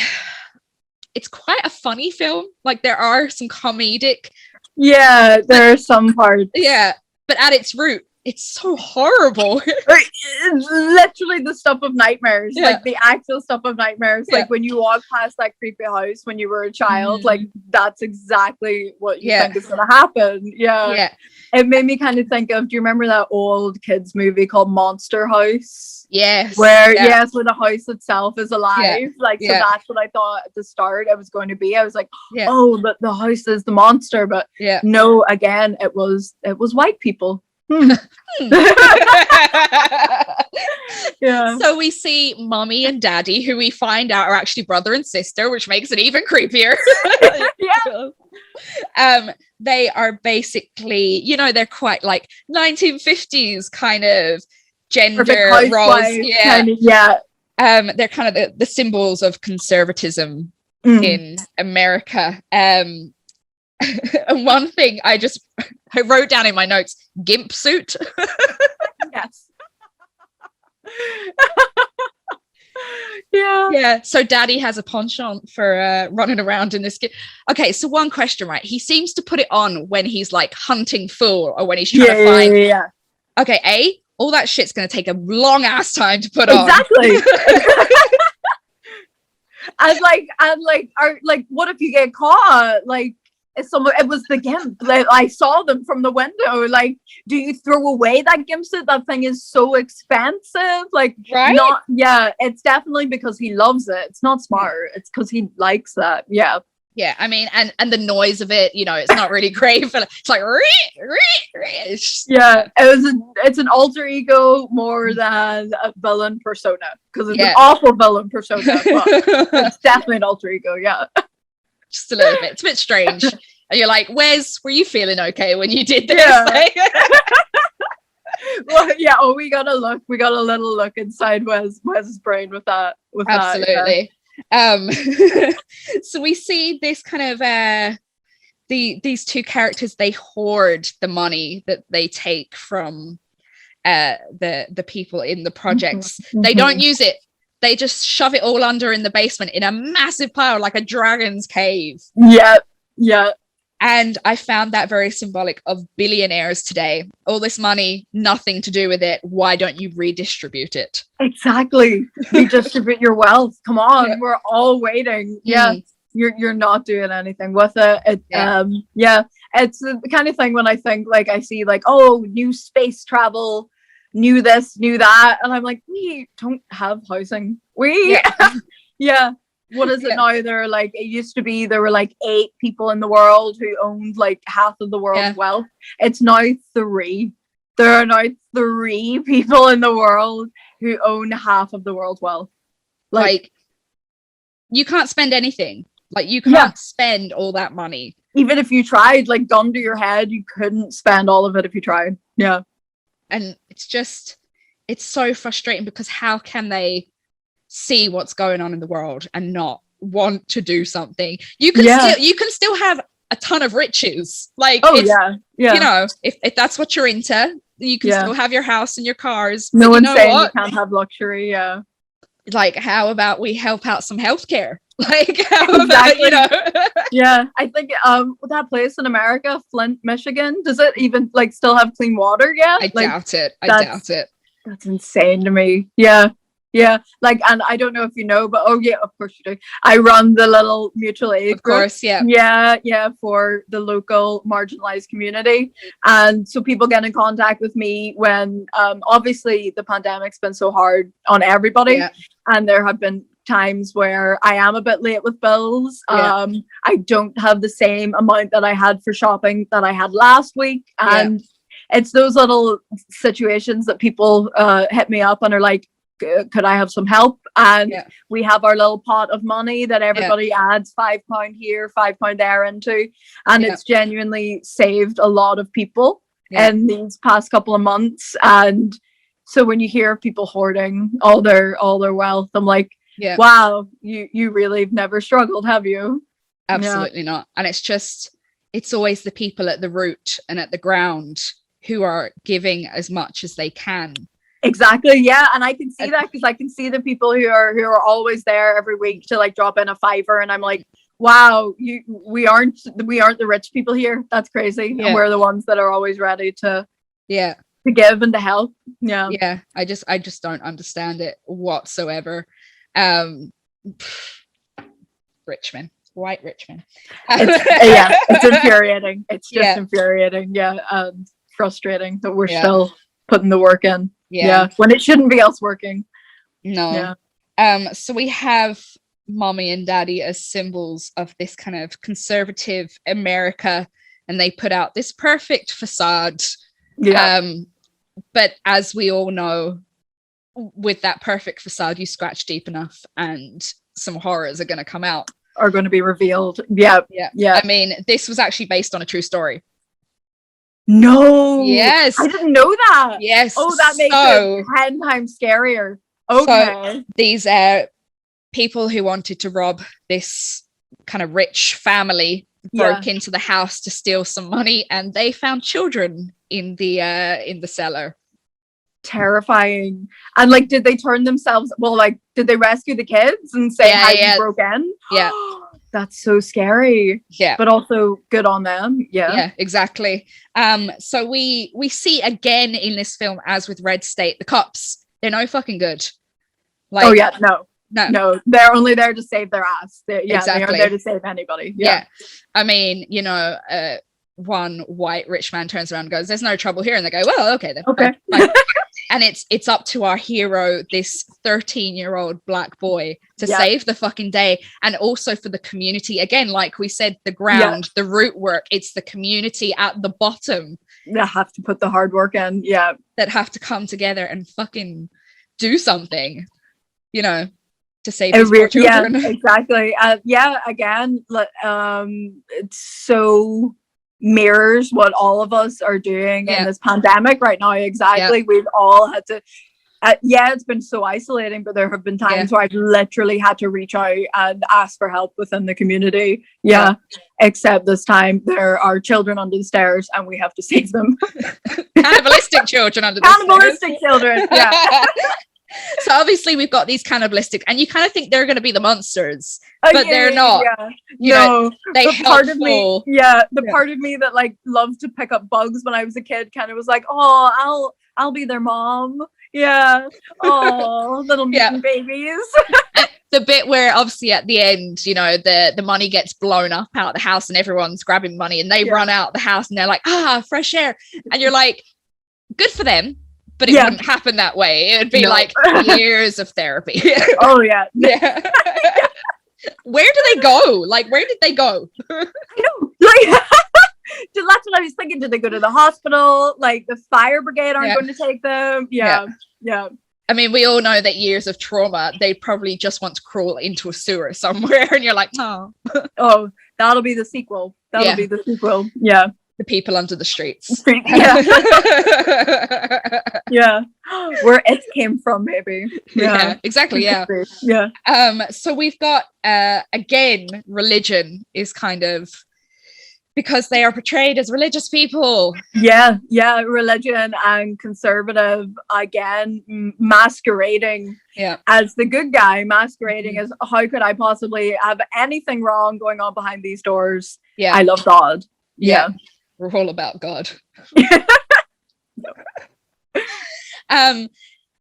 quite a funny film. Like, there are some comedic. Yeah, there are some parts. Yeah, but at its root, it's so horrible. It's literally the stuff of nightmares, like the actual stuff of nightmares. Like when you walk past that creepy house when you were a child, like that's exactly what you think is going to happen. Yeah. It made me kind of think of, do you remember that old kids movie called Monster House? Yes. Where where the house itself is alive. So that's what I thought at the start it was going to be. I was like, oh, but the house is the monster. But no, again, it was white people. So we see Mommy and Daddy, who we find out are actually brother and sister, which makes it even creepier. They are basically, you know, they're quite like 1950s kind of gender roles. They're kind of the symbols of conservatism in America. And one thing I wrote down in my notes, gimp suit. Yes. So Daddy has a penchant for running around in this. Okay, so one question, right? He seems to put it on when he's like hunting food or when he's trying to find. Okay, all that shit's gonna take a long ass time to put on. Exactly. and what if you get caught? Like, it was the gimp. Like, I saw them from the window. Like, do you throw away that gimp suit? That thing is so expensive. Like, it's definitely because he loves it. It's not smart. It's because he likes that. Yeah. Yeah, I mean, and the noise of it, you know, it's not really great, but it's like, it's an alter ego more than a villain persona, because it's an awful villain persona, but it's definitely an alter ego. Yeah, just a little bit. It's a bit strange. And you're like, Wes, were you feeling okay when you did this? Well, yeah. Oh, we got a little look inside Wes's brain with that. Absolutely. So we see this kind of these two characters, they hoard the money that they take from the people in the projects. They don't use it, they just shove it all under in the basement in a massive pile, like a dragon's cave. Yeah. And I found that very symbolic of billionaires today. All this money, nothing to do with it. Why don't you redistribute it? Exactly. Redistribute your wealth. Come on, we're all waiting. Yeah, you're not doing anything with it. It's the kind of thing when I think, like, I see like, oh, new space travel, new this, new that, and I'm like, we don't have housing. What is it now? They're like, it used to be there were like 8 people in the world who owned like half of the world's wealth. It's now 3. There are now 3 people in the world who own half of the world's wealth. Like you can't spend anything. Like you can't spend all that money. Even if you tried, like, gun to your head, you couldn't spend all of it if you tried. Yeah. And it's so frustrating, because how can they see what's going on in the world and not want to do something? You can still have a ton of riches, like, you know, if that's what you're into, you can still have your house and your cars. No one's saying you can't have luxury. Like, how about we help out some healthcare? Like, how about, you know? I think that place in America, Flint, Michigan, does it even like still have clean water? I doubt it. That's insane to me. Like, and I don't know if you know, but of course you do. I run the little mutual aid group. Of course, for the local marginalized community. And so people get in contact with me when obviously the pandemic's been so hard on everybody, and there have been times where I am a bit late with bills. I don't have the same amount that I had for shopping that I had last week, and it's those little situations that people hit me up and are like, could I have some help? And we have our little pot of money that everybody adds £5 here, £5 there into, and it's genuinely saved a lot of people in these past couple of months. And so when you hear people hoarding all their wealth, I'm like, wow, you really have never struggled, have you? Absolutely not. And it's always the people at the root and at the ground who are giving as much as they can. Exactly. Yeah. And I can see that, because I can see the people who are always there every week to like drop in a $5, and I'm like, wow, we aren't the rich people here. That's crazy. And we're the ones that are always ready to give and to help. I just don't understand it whatsoever. Richmond, white Richmond. It's infuriating. It's just infuriating. Frustrating that we're still putting the work in. When it shouldn't be us working. So we have mommy and daddy as symbols of this kind of conservative America, and they put out this perfect facade. But as we all know, with that perfect facade, you scratch deep enough and some horrors are going to come out, are going to be revealed. I mean, this was actually based on a true story. No. Yes. I didn't know that. Yes. Oh, that makes it 10 times scarier. Okay. So these people who wanted to rob this kind of rich family broke into the house to steal some money, and they found children in the cellar. Terrifying. And like, did they turn themselves? Well, like, did they rescue the kids and say how you broke in? Yeah. That's so scary. Yeah. But also good on them. Yeah, exactly. So we see again in this film, as with Red State, the cops, they're no fucking good. Like, no, they're only there to save their ass. Exactly. They aren't there to save anybody. I mean, you know, one white rich man turns around and goes, "There's no trouble here," and they go, "Well, okay then." Okay. And it's up to our hero, this 13-year-old black boy, to save the fucking day. And also for the community, again, like we said, the ground, the root work, it's the community at the bottom that have to put the hard work in, that have to come together and fucking do something, you know, to save these poor children. Yeah, exactly. Again, it's so mirrors what all of us are doing in this pandemic right now. Exactly. We've all had to it's been so isolating, but there have been times where I've literally had to reach out and ask for help within the community. Except this time there are children under the stairs and we have to save them. Cannibalistic children under the stairs. Cannibalistic children. So obviously we've got these cannibalistic, and you kind of think they're going to be the monsters, but they're not. You know, they part of me, part of me that like loved to pick up bugs when I was a kid kind of was like, oh, I'll be their mom. Oh, little mutant babies. The bit where obviously at the end, you know, the money gets blown up out of the house and everyone's grabbing money and they run out the house and they're like, fresh air, and you're like, good for them. But it wouldn't happen that way. It would be like years of therapy. Where do they go? Like, where did they go? I know. Like, that's what I was thinking. Did they go to the hospital? Like, the fire brigade aren't going to take them? Yeah. I mean, we all know that years of trauma, they probably just want to crawl into a sewer somewhere. And you're like, oh, that'll be the sequel. That'll be the sequel. Yeah. The people under the streets. Where it came from, maybe. Exactly. So we've got again, religion is kind of, because they are portrayed as religious people. Religion and conservative, again, masquerading as the good guy, masquerading as, how could I possibly have anything wrong going on behind these doors? I love God. We're all about God.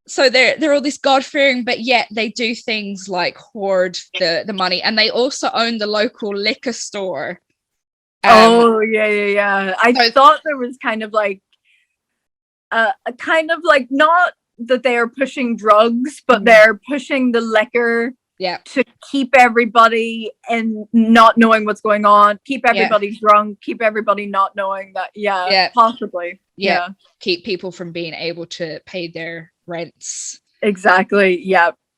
So they're all this God-fearing, but yet they do things like hoard the money, and they also own the local liquor store. I thought there was kind of like not that they are pushing drugs, but they're pushing the liquor to keep everybody and not knowing what's going on, keep everybody drunk, keep everybody not knowing that possibly keep people from being able to pay their rents. Exactly.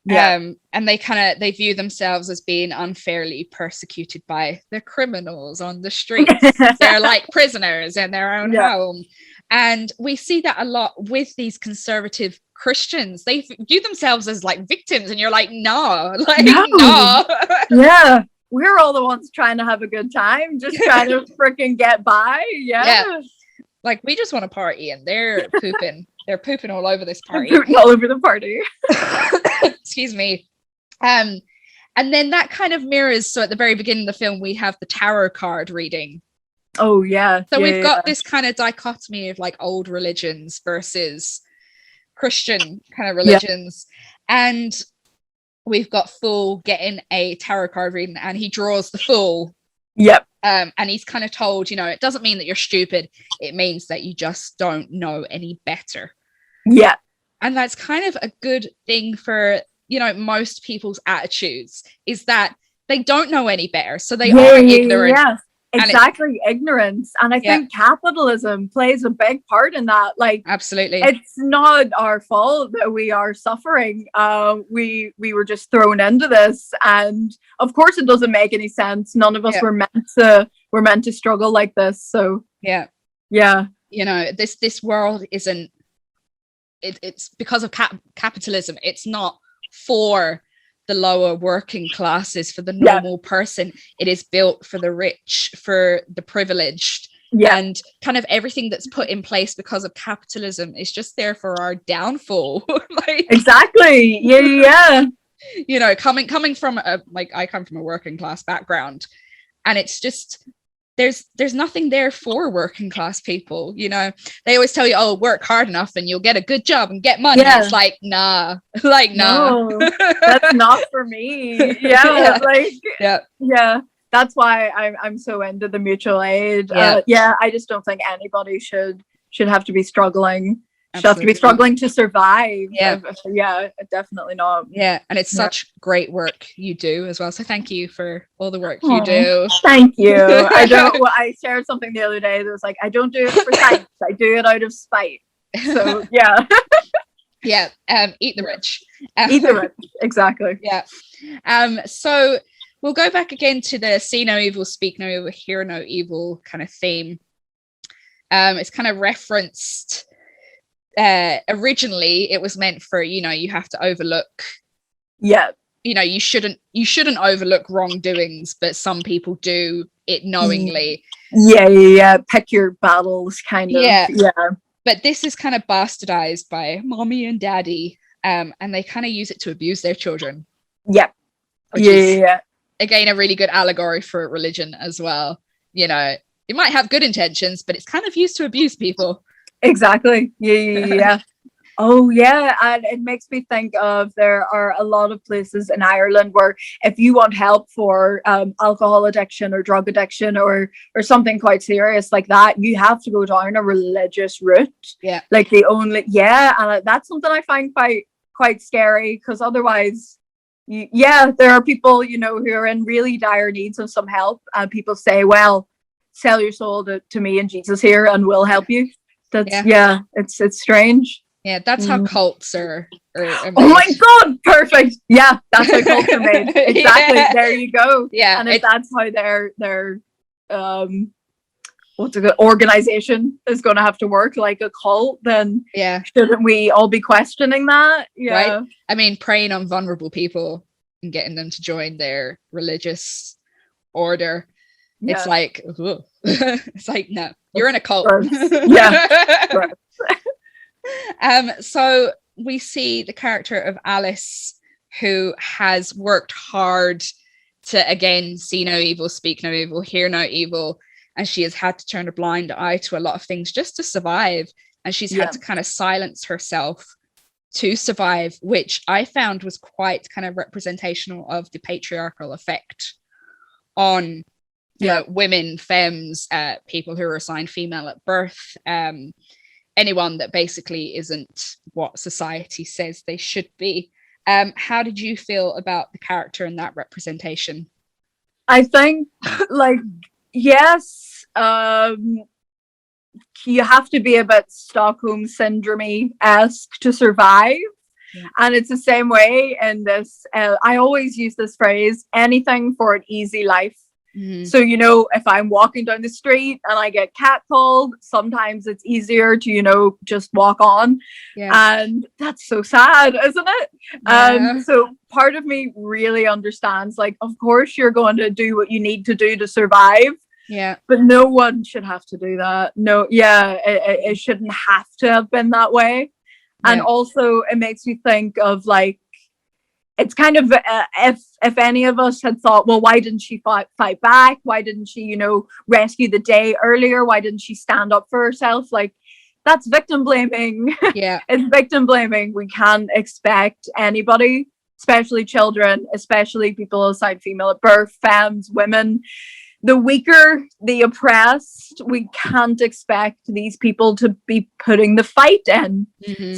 And they view themselves as being unfairly persecuted by the criminals on the streets. They're like prisoners in their own home. And we see that a lot with these conservative Christians. They view themselves as like victims, and you're like, no. We're all the ones trying to have a good time, just trying to freaking get by. Like, we just want to party, and they're pooping. They're pooping all over this party. Pooping all over the party. Excuse me. And then that kind of mirrors, so at the very beginning of the film, we have the tarot card reading. Oh, yeah. So we've got this kind of dichotomy of like old religions versus Christian kind of religions. And we've got Fool getting a tarot card reading, and he draws the Fool. And he's kind of told, you know, it doesn't mean that you're stupid. It means that you just don't know any better. And that's kind of a good thing for, you know, most people's attitudes, is that they don't know any better. So they are ignorant. Exactly, ignorance. And I think capitalism plays a big part in that. Like, absolutely, it's not our fault that we are suffering. We were just thrown into this, and of course it doesn't make any sense. None of us were meant to struggle like this. So you know, this world isn't, it's because of capitalism. It's not for the lower working classes, for the normal person. It is built for the rich, for the privileged, and kind of everything that's put in place because of capitalism is just there for our downfall. Like, exactly. You know, coming from I come from a working class background, and it's just, there's nothing there for working class people. You know, they always tell you, oh, work hard enough and you'll get a good job and get money. It's like, nah, no, that's not for me. That's why I'm so into the mutual aid. I just don't think anybody should have to be struggling She'll have to be struggling to survive. Yeah. Yeah, definitely not. Yeah, and it's such great work you do as well. So thank you for all the work you do. Thank you. I shared something the other day that was like, I don't do it for science. I do it out of spite. So yeah. Yeah. Eat the rich. Eat the rich. Exactly. Yeah. So we'll go back again to the see no evil, speak no evil, hear no evil kind of theme. It's kind of referenced. Originally it was meant for, you have to overlook, you shouldn't overlook wrongdoings, but some people do it knowingly. Pick your battles kind of. But this is kind of bastardized by mommy and daddy, and they kind of use it to abuse their children. Which is, again, a really good allegory for religion as well. You might have good intentions, but it's kind of used to abuse people. Exactly. Yeah. Oh yeah, and it makes me think of, there are a lot of places in Ireland where if you want help for alcohol addiction or drug addiction or something quite serious like that, you have to go down a religious route. Yeah. Like and that's something I find quite scary, because otherwise, there are people who are in really dire needs of some help, and people say, well, sell your soul to me and Jesus here, and we'll help you. It's strange. Yeah, that's how cults are oh my god, perfect. Yeah, that's how cults are made. Exactly. There you go. Yeah. And if that's how their organization is going to have to work, like a cult, then shouldn't we all be questioning that? Right. I mean, preying on vulnerable people and getting them to join their religious order. It's like, it's like, no, you're in a cult. So we see the character of Alice, who has worked hard to, again, see no evil, speak no evil, hear no evil, and she has had to turn a blind eye to a lot of things just to survive, and she's had to kind of silence herself to survive, which I found was quite kind of representational of the patriarchal effect on women, femmes, people who are assigned female at birth, anyone that basically isn't what society says they should be. How did you feel about the character and that representation? I think, yes, you have to be a bit Stockholm syndrome-esque to survive. And it's the same way in this. I always use this phrase, anything for an easy life. So, if I'm walking down the street and I get catcalled, sometimes it's easier to, just walk on. And that's so sad, isn't it? So part of me really understands, of course you're going to do what you need to do to survive. But no one should have to do that. No, it shouldn't have to have been that way. And also it makes me think of it's kind of if any of us had thought, well, why didn't she fight back? Why didn't she, rescue the day earlier? Why didn't she stand up for herself? That's victim blaming. It's victim blaming. We can't expect anybody, especially children, especially people assigned female at birth, femmes, women, the weaker, the oppressed. We can't expect these people to be putting the fight in.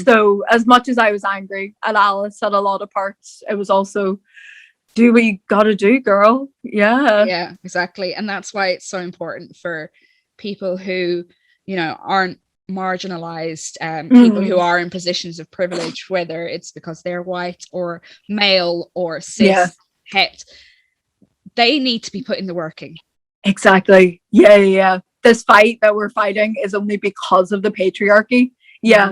So as much as I was angry at Alice at a lot of parts, it was also, do what you gotta do, girl. Yeah, exactly. And that's why it's so important for people who, aren't marginalized, people who are in positions of privilege, whether it's because they're white or male or cis, het, they need to be putting the work in. Exactly. This fight that we're fighting is only because of the patriarchy.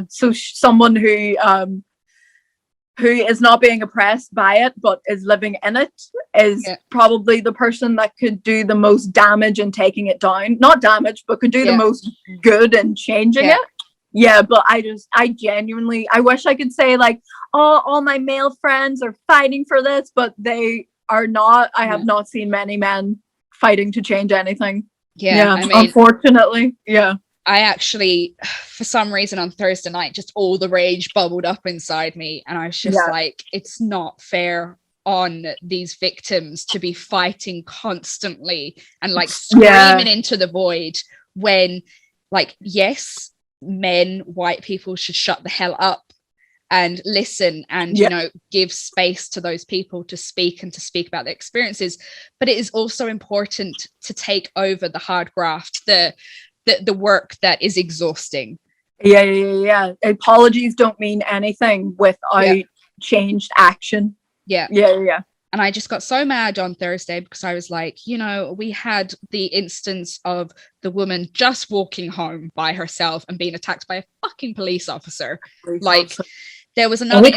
So someone who is not being oppressed by it but is living in it is probably the person that could do the most damage in taking it down. Not damage, but could do the most good in changing it. But I genuinely, I wish I could say all my male friends are fighting for this, but they are not. I have not seen many men fighting to change anything. I mean, unfortunately. I actually, for some reason on Thursday night, just all the rage bubbled up inside me, and I was just it's not fair on these victims to be fighting constantly and screaming into the void when yes, men, white people, should shut the hell up and listen and you know, give space to those people to speak and to speak about their experiences. But it is also important to take over the hard graft, the work that is exhausting. Yeah. Apologies don't mean anything without changed action. Yeah. And I just got so mad on Thursday because I was like, you know, we had the instance of the woman just walking home by herself and being attacked by a fucking police officer. There was another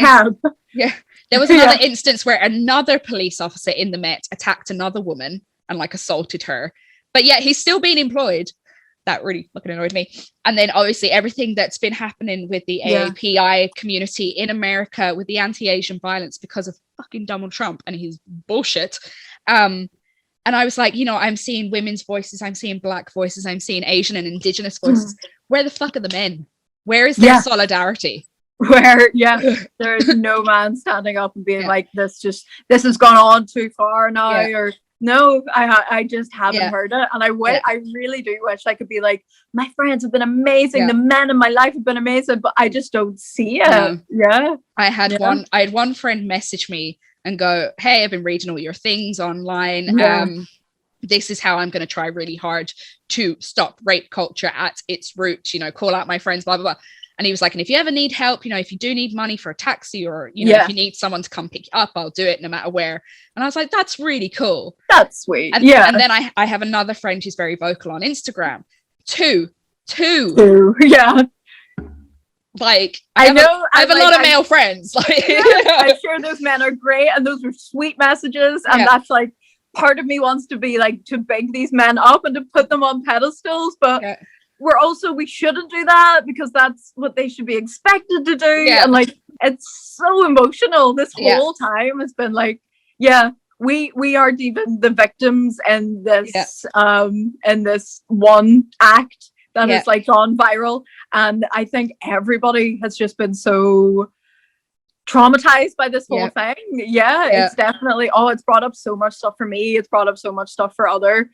another instance where another police officer in the Met attacked another woman and like assaulted her, but yet he's still being employed. That really fucking annoyed me. And then obviously everything that's been happening with the AAPI community in America with the anti-Asian violence because of fucking Donald Trump and his bullshit. And I was like, you know, I'm seeing women's voices, I'm seeing Black voices, I'm seeing Asian and Indigenous voices. Where the fuck are the men? Where is their solidarity? Where there's no man standing up and being like, this has gone on too far now, or no, I just haven't heard it. And I really do wish I could be like, my friends have been amazing, the men in my life have been amazing, but I just don't see it. I had one friend message me and go, hey, I've been reading all your things online. This is how I'm going to try really hard to stop rape culture at its root, you know, call out my friends, blah blah blah. And he was like, and if you ever need help, you know, if you do need money for a taxi or, you know, if you need someone to come pick you up, I'll do it no matter where. And I was like, that's really cool. That's sweet. And then I have another friend who's very vocal on Instagram. Two. Yeah. Like, I have a lot of male friends. Like, I'm sure those men are great. And those are sweet messages. And that's like, part of me wants to be like, to big these men up and to put them on pedestals. But we shouldn't do that because that's what they should be expected to do. And like, it's so emotional. This whole time has been like, we aren't even the victims in this one act that has like gone viral. And I think everybody has just been so traumatized by this whole thing. It's definitely, it's brought up so much stuff for me. It's brought up so much stuff for other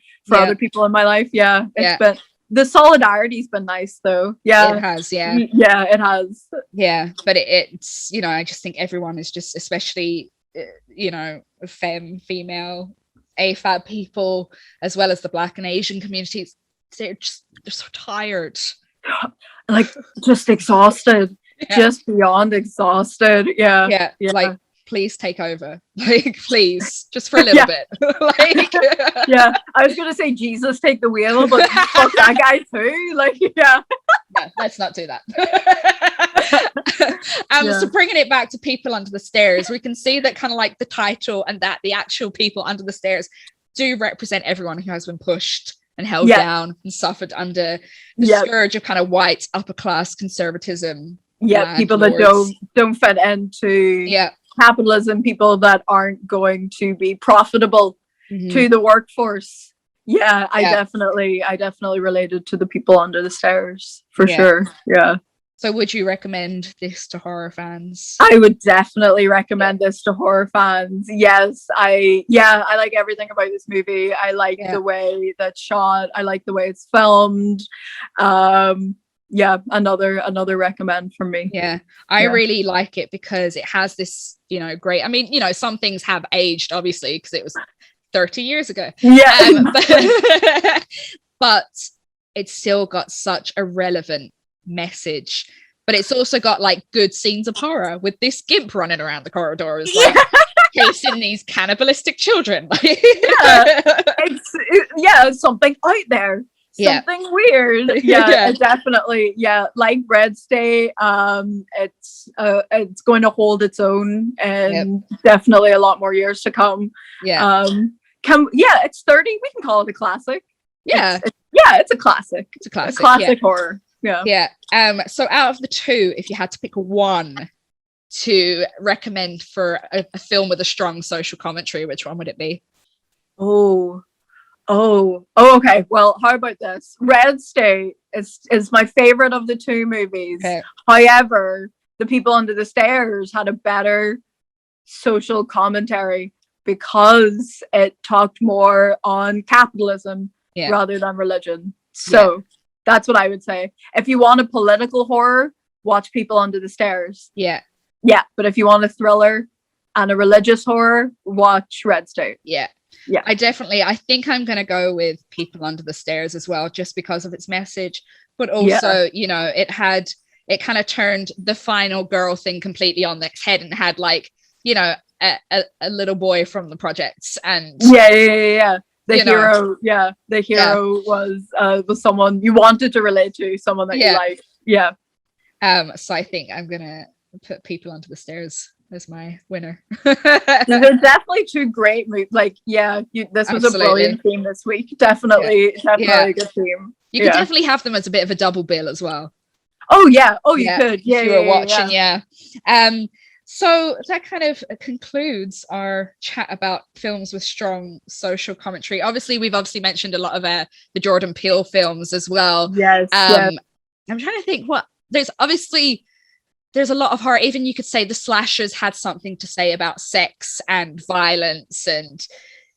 people in my life. It's been, the solidarity's been nice though. It has. It has. But it's, you know, I just think everyone is just, especially, you know, female, AFAB people, as well as the Black and Asian communities, they're so tired. Like, just exhausted. Just beyond exhausted. Like, please take over, like, please, just for a little bit. Like, I was gonna say Jesus take the wheel, but fuck that guy too. Like, let's not do that. So bringing it back to People Under the Stairs, we can see that kind of like the title and that the actual people under the stairs do represent everyone who has been pushed and held down and suffered under the scourge of kind of white upper class conservatism. People that don't fit into capitalism, people that aren't going to be profitable to the workforce. I definitely related to the people under the stairs for sure. So would you recommend this to horror fans? I would definitely recommend this to horror fans. Yes, I like everything about this movie. I like the way that's shot. I like the way it's filmed. Another recommend from me. I really like it because it has this, you know, great, I mean, you know, some things have aged obviously because it was 30 years ago, but it's still got such a relevant message. But it's also got like good scenes of horror with this gimp running around the corridors, like chasing these cannibalistic children. It's something out there. Something weird. It definitely. Like Red State, it's going to hold its own and definitely a lot more years to come. It's 30. We can call it a classic. It's a classic. It's a classic horror. So out of the two, if you had to pick one to recommend for a film with a strong social commentary, which one would it be? Okay. Well, how about this? Red State is my favorite of the two movies. However, The People Under the Stairs had a better social commentary because it talked more on capitalism rather than religion. So That's what I would say. If you want a political horror, watch People Under the Stairs. Yeah. Yeah, but if you want a thriller and a religious horror, watch Red State. Yeah. Yeah. I think I'm going to go with People Under the Stairs as well, just because of its message. But also, you know, it kind of turned the final girl thing completely on its head and had like, you know, a little boy from the projects. And The hero was someone you wanted to relate to, someone that you like. Yeah. So I think I'm gonna put People Under the Stairs as my winner. There's definitely two great movies. Like, this was a brilliant theme this week. Definitely a good theme. You could definitely have them as a bit of a double bill as well. Oh yeah. Oh, you could. Yeah. If you were watching, So that kind of concludes our chat about films with strong social commentary. Obviously, we've mentioned a lot of the Jordan Peele films as well. Yes. I'm trying to think there's a lot of horror. Even you could say the slashers had something to say about sex and violence, and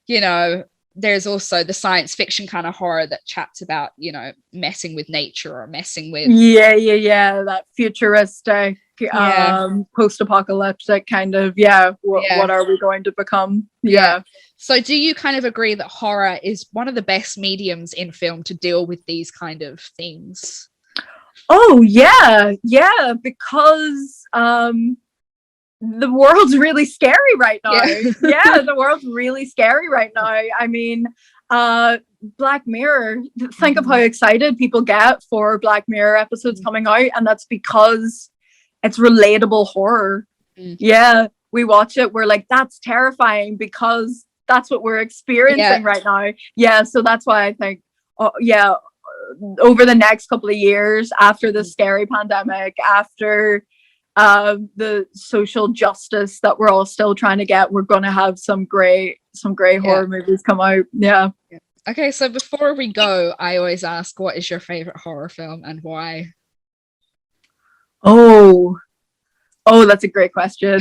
you know, there's also the science fiction kind of horror that chats about, you know, messing with nature or messing with that futuristic post-apocalyptic kind of what are we going to become. So do you kind of agree that horror is one of the best mediums in film to deal with these kind of themes? Oh yeah, because the world's really scary right now. The world's really scary right now. I mean, Black Mirror, think of how excited people get for Black Mirror episodes coming out, and that's because it's relatable horror. We watch it, we're like, that's terrifying because that's what we're experiencing right now. So that's why I think over the next couple of years, after the scary pandemic, after the social justice that we're all still trying to get, we're going to have some great horror movies come out. Okay, so before we go, I always ask, what is your favorite horror film and why? Oh, that's a great question.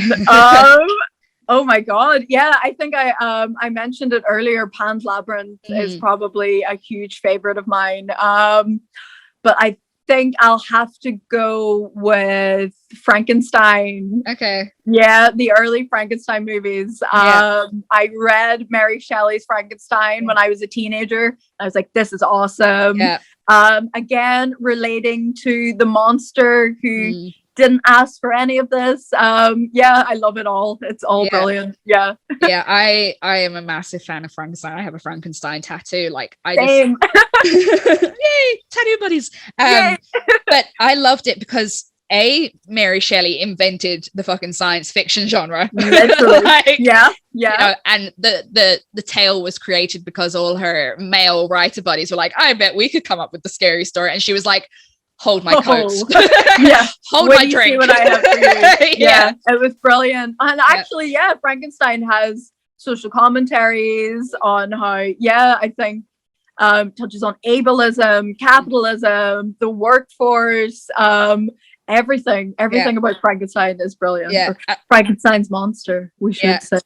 Oh my god, I think I mentioned it earlier. Pan's Labyrinth is probably a huge favorite of mine, but I think I'll have to go with Frankenstein. Okay. The early Frankenstein movies. I read Mary Shelley's Frankenstein when I was a teenager. I was like, this is awesome. Again, relating to the monster who didn't ask for any of this. I love it all. It's all brilliant. I am a massive fan of Frankenstein. I have a Frankenstein tattoo. Like, Same. Yay, tattoo buddies. But I loved it because Mary Shelley invented the fucking science fiction genre. Literally. You know, and the tale was created because all her male writer buddies were like, I bet we could come up with the scary story, and she was like, hold my coat. Hold my drink. See what I have for you. It was brilliant. And actually, Frankenstein has social commentaries on how, I think, touches on ableism, capitalism, the workforce, everything about Frankenstein is brilliant. Frankenstein's monster, we should say.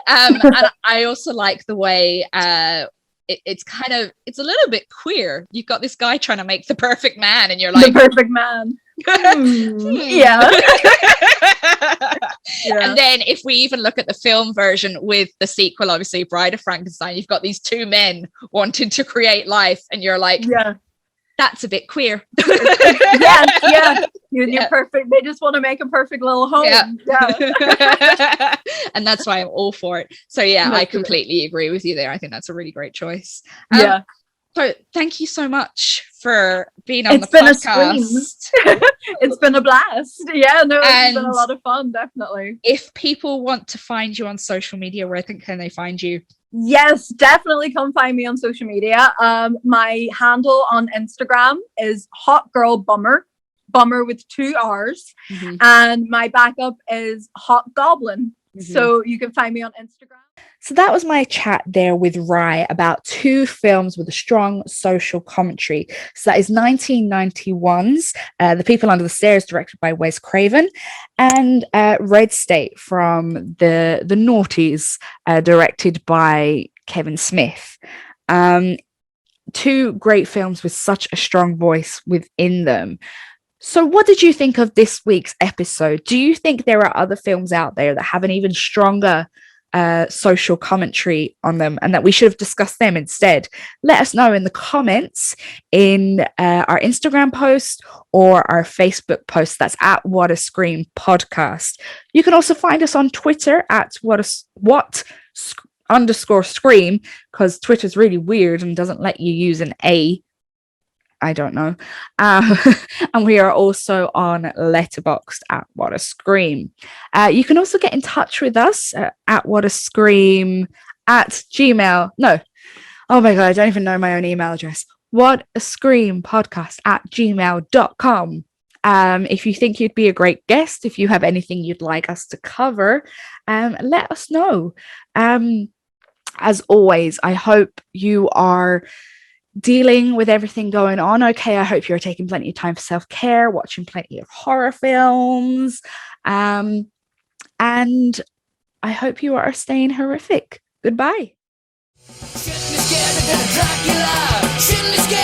And I also like the way it's a little bit queer. You've got this guy trying to make the perfect man, and you're like, the perfect man. And then if we even look at the film version with the sequel, obviously Bride of Frankenstein, you've got these two men wanting to create life, and you're like, that's a bit queer. You're perfect. They just want to make a perfect little home. And that's why I'm all for it. So I completely agree with you there. I think that's a really great choice. So thank you so much for being on the podcast. It's been a blast. It's been a lot of fun, definitely. If people want to find you on social media, where can they find you? Yes, definitely come find me on social media. My handle on Instagram is Hot Girl Bummer with 2 R's. And my backup is Hot Goblin. So you can find me on Instagram. So that was my chat there with Rye about 2 films with a strong social commentary. So that is 1991's The People Under the Stairs, directed by Wes Craven, and Red State from the noughties, directed by Kevin Smith. two great films with such a strong voice within them. So, what did you think of this week's episode? Do you think there are other films out there that have an even stronger social commentary on them and that we should have discussed them instead? Let us know in the comments in our Instagram post or our Facebook post. That's at What a Scream Podcast. You can also find us on Twitter at _scream, because Twitter's really weird and doesn't let you use an A. I don't know. And we are also on Letterboxd at What a Scream. You can also get in touch with us at What a Scream at Gmail. No. Oh my God, I don't even know my own email address. What a Scream podcast at gmail.com. If you think you'd be a great guest, if you have anything you'd like us to cover, let us know. As always, I hope you are dealing with everything going on okay. I hope you're taking plenty of time for self-care, watching plenty of horror films, and I hope you are staying horrific. Goodbye. Shouldn't be scared of Dracula. Shouldn't be scared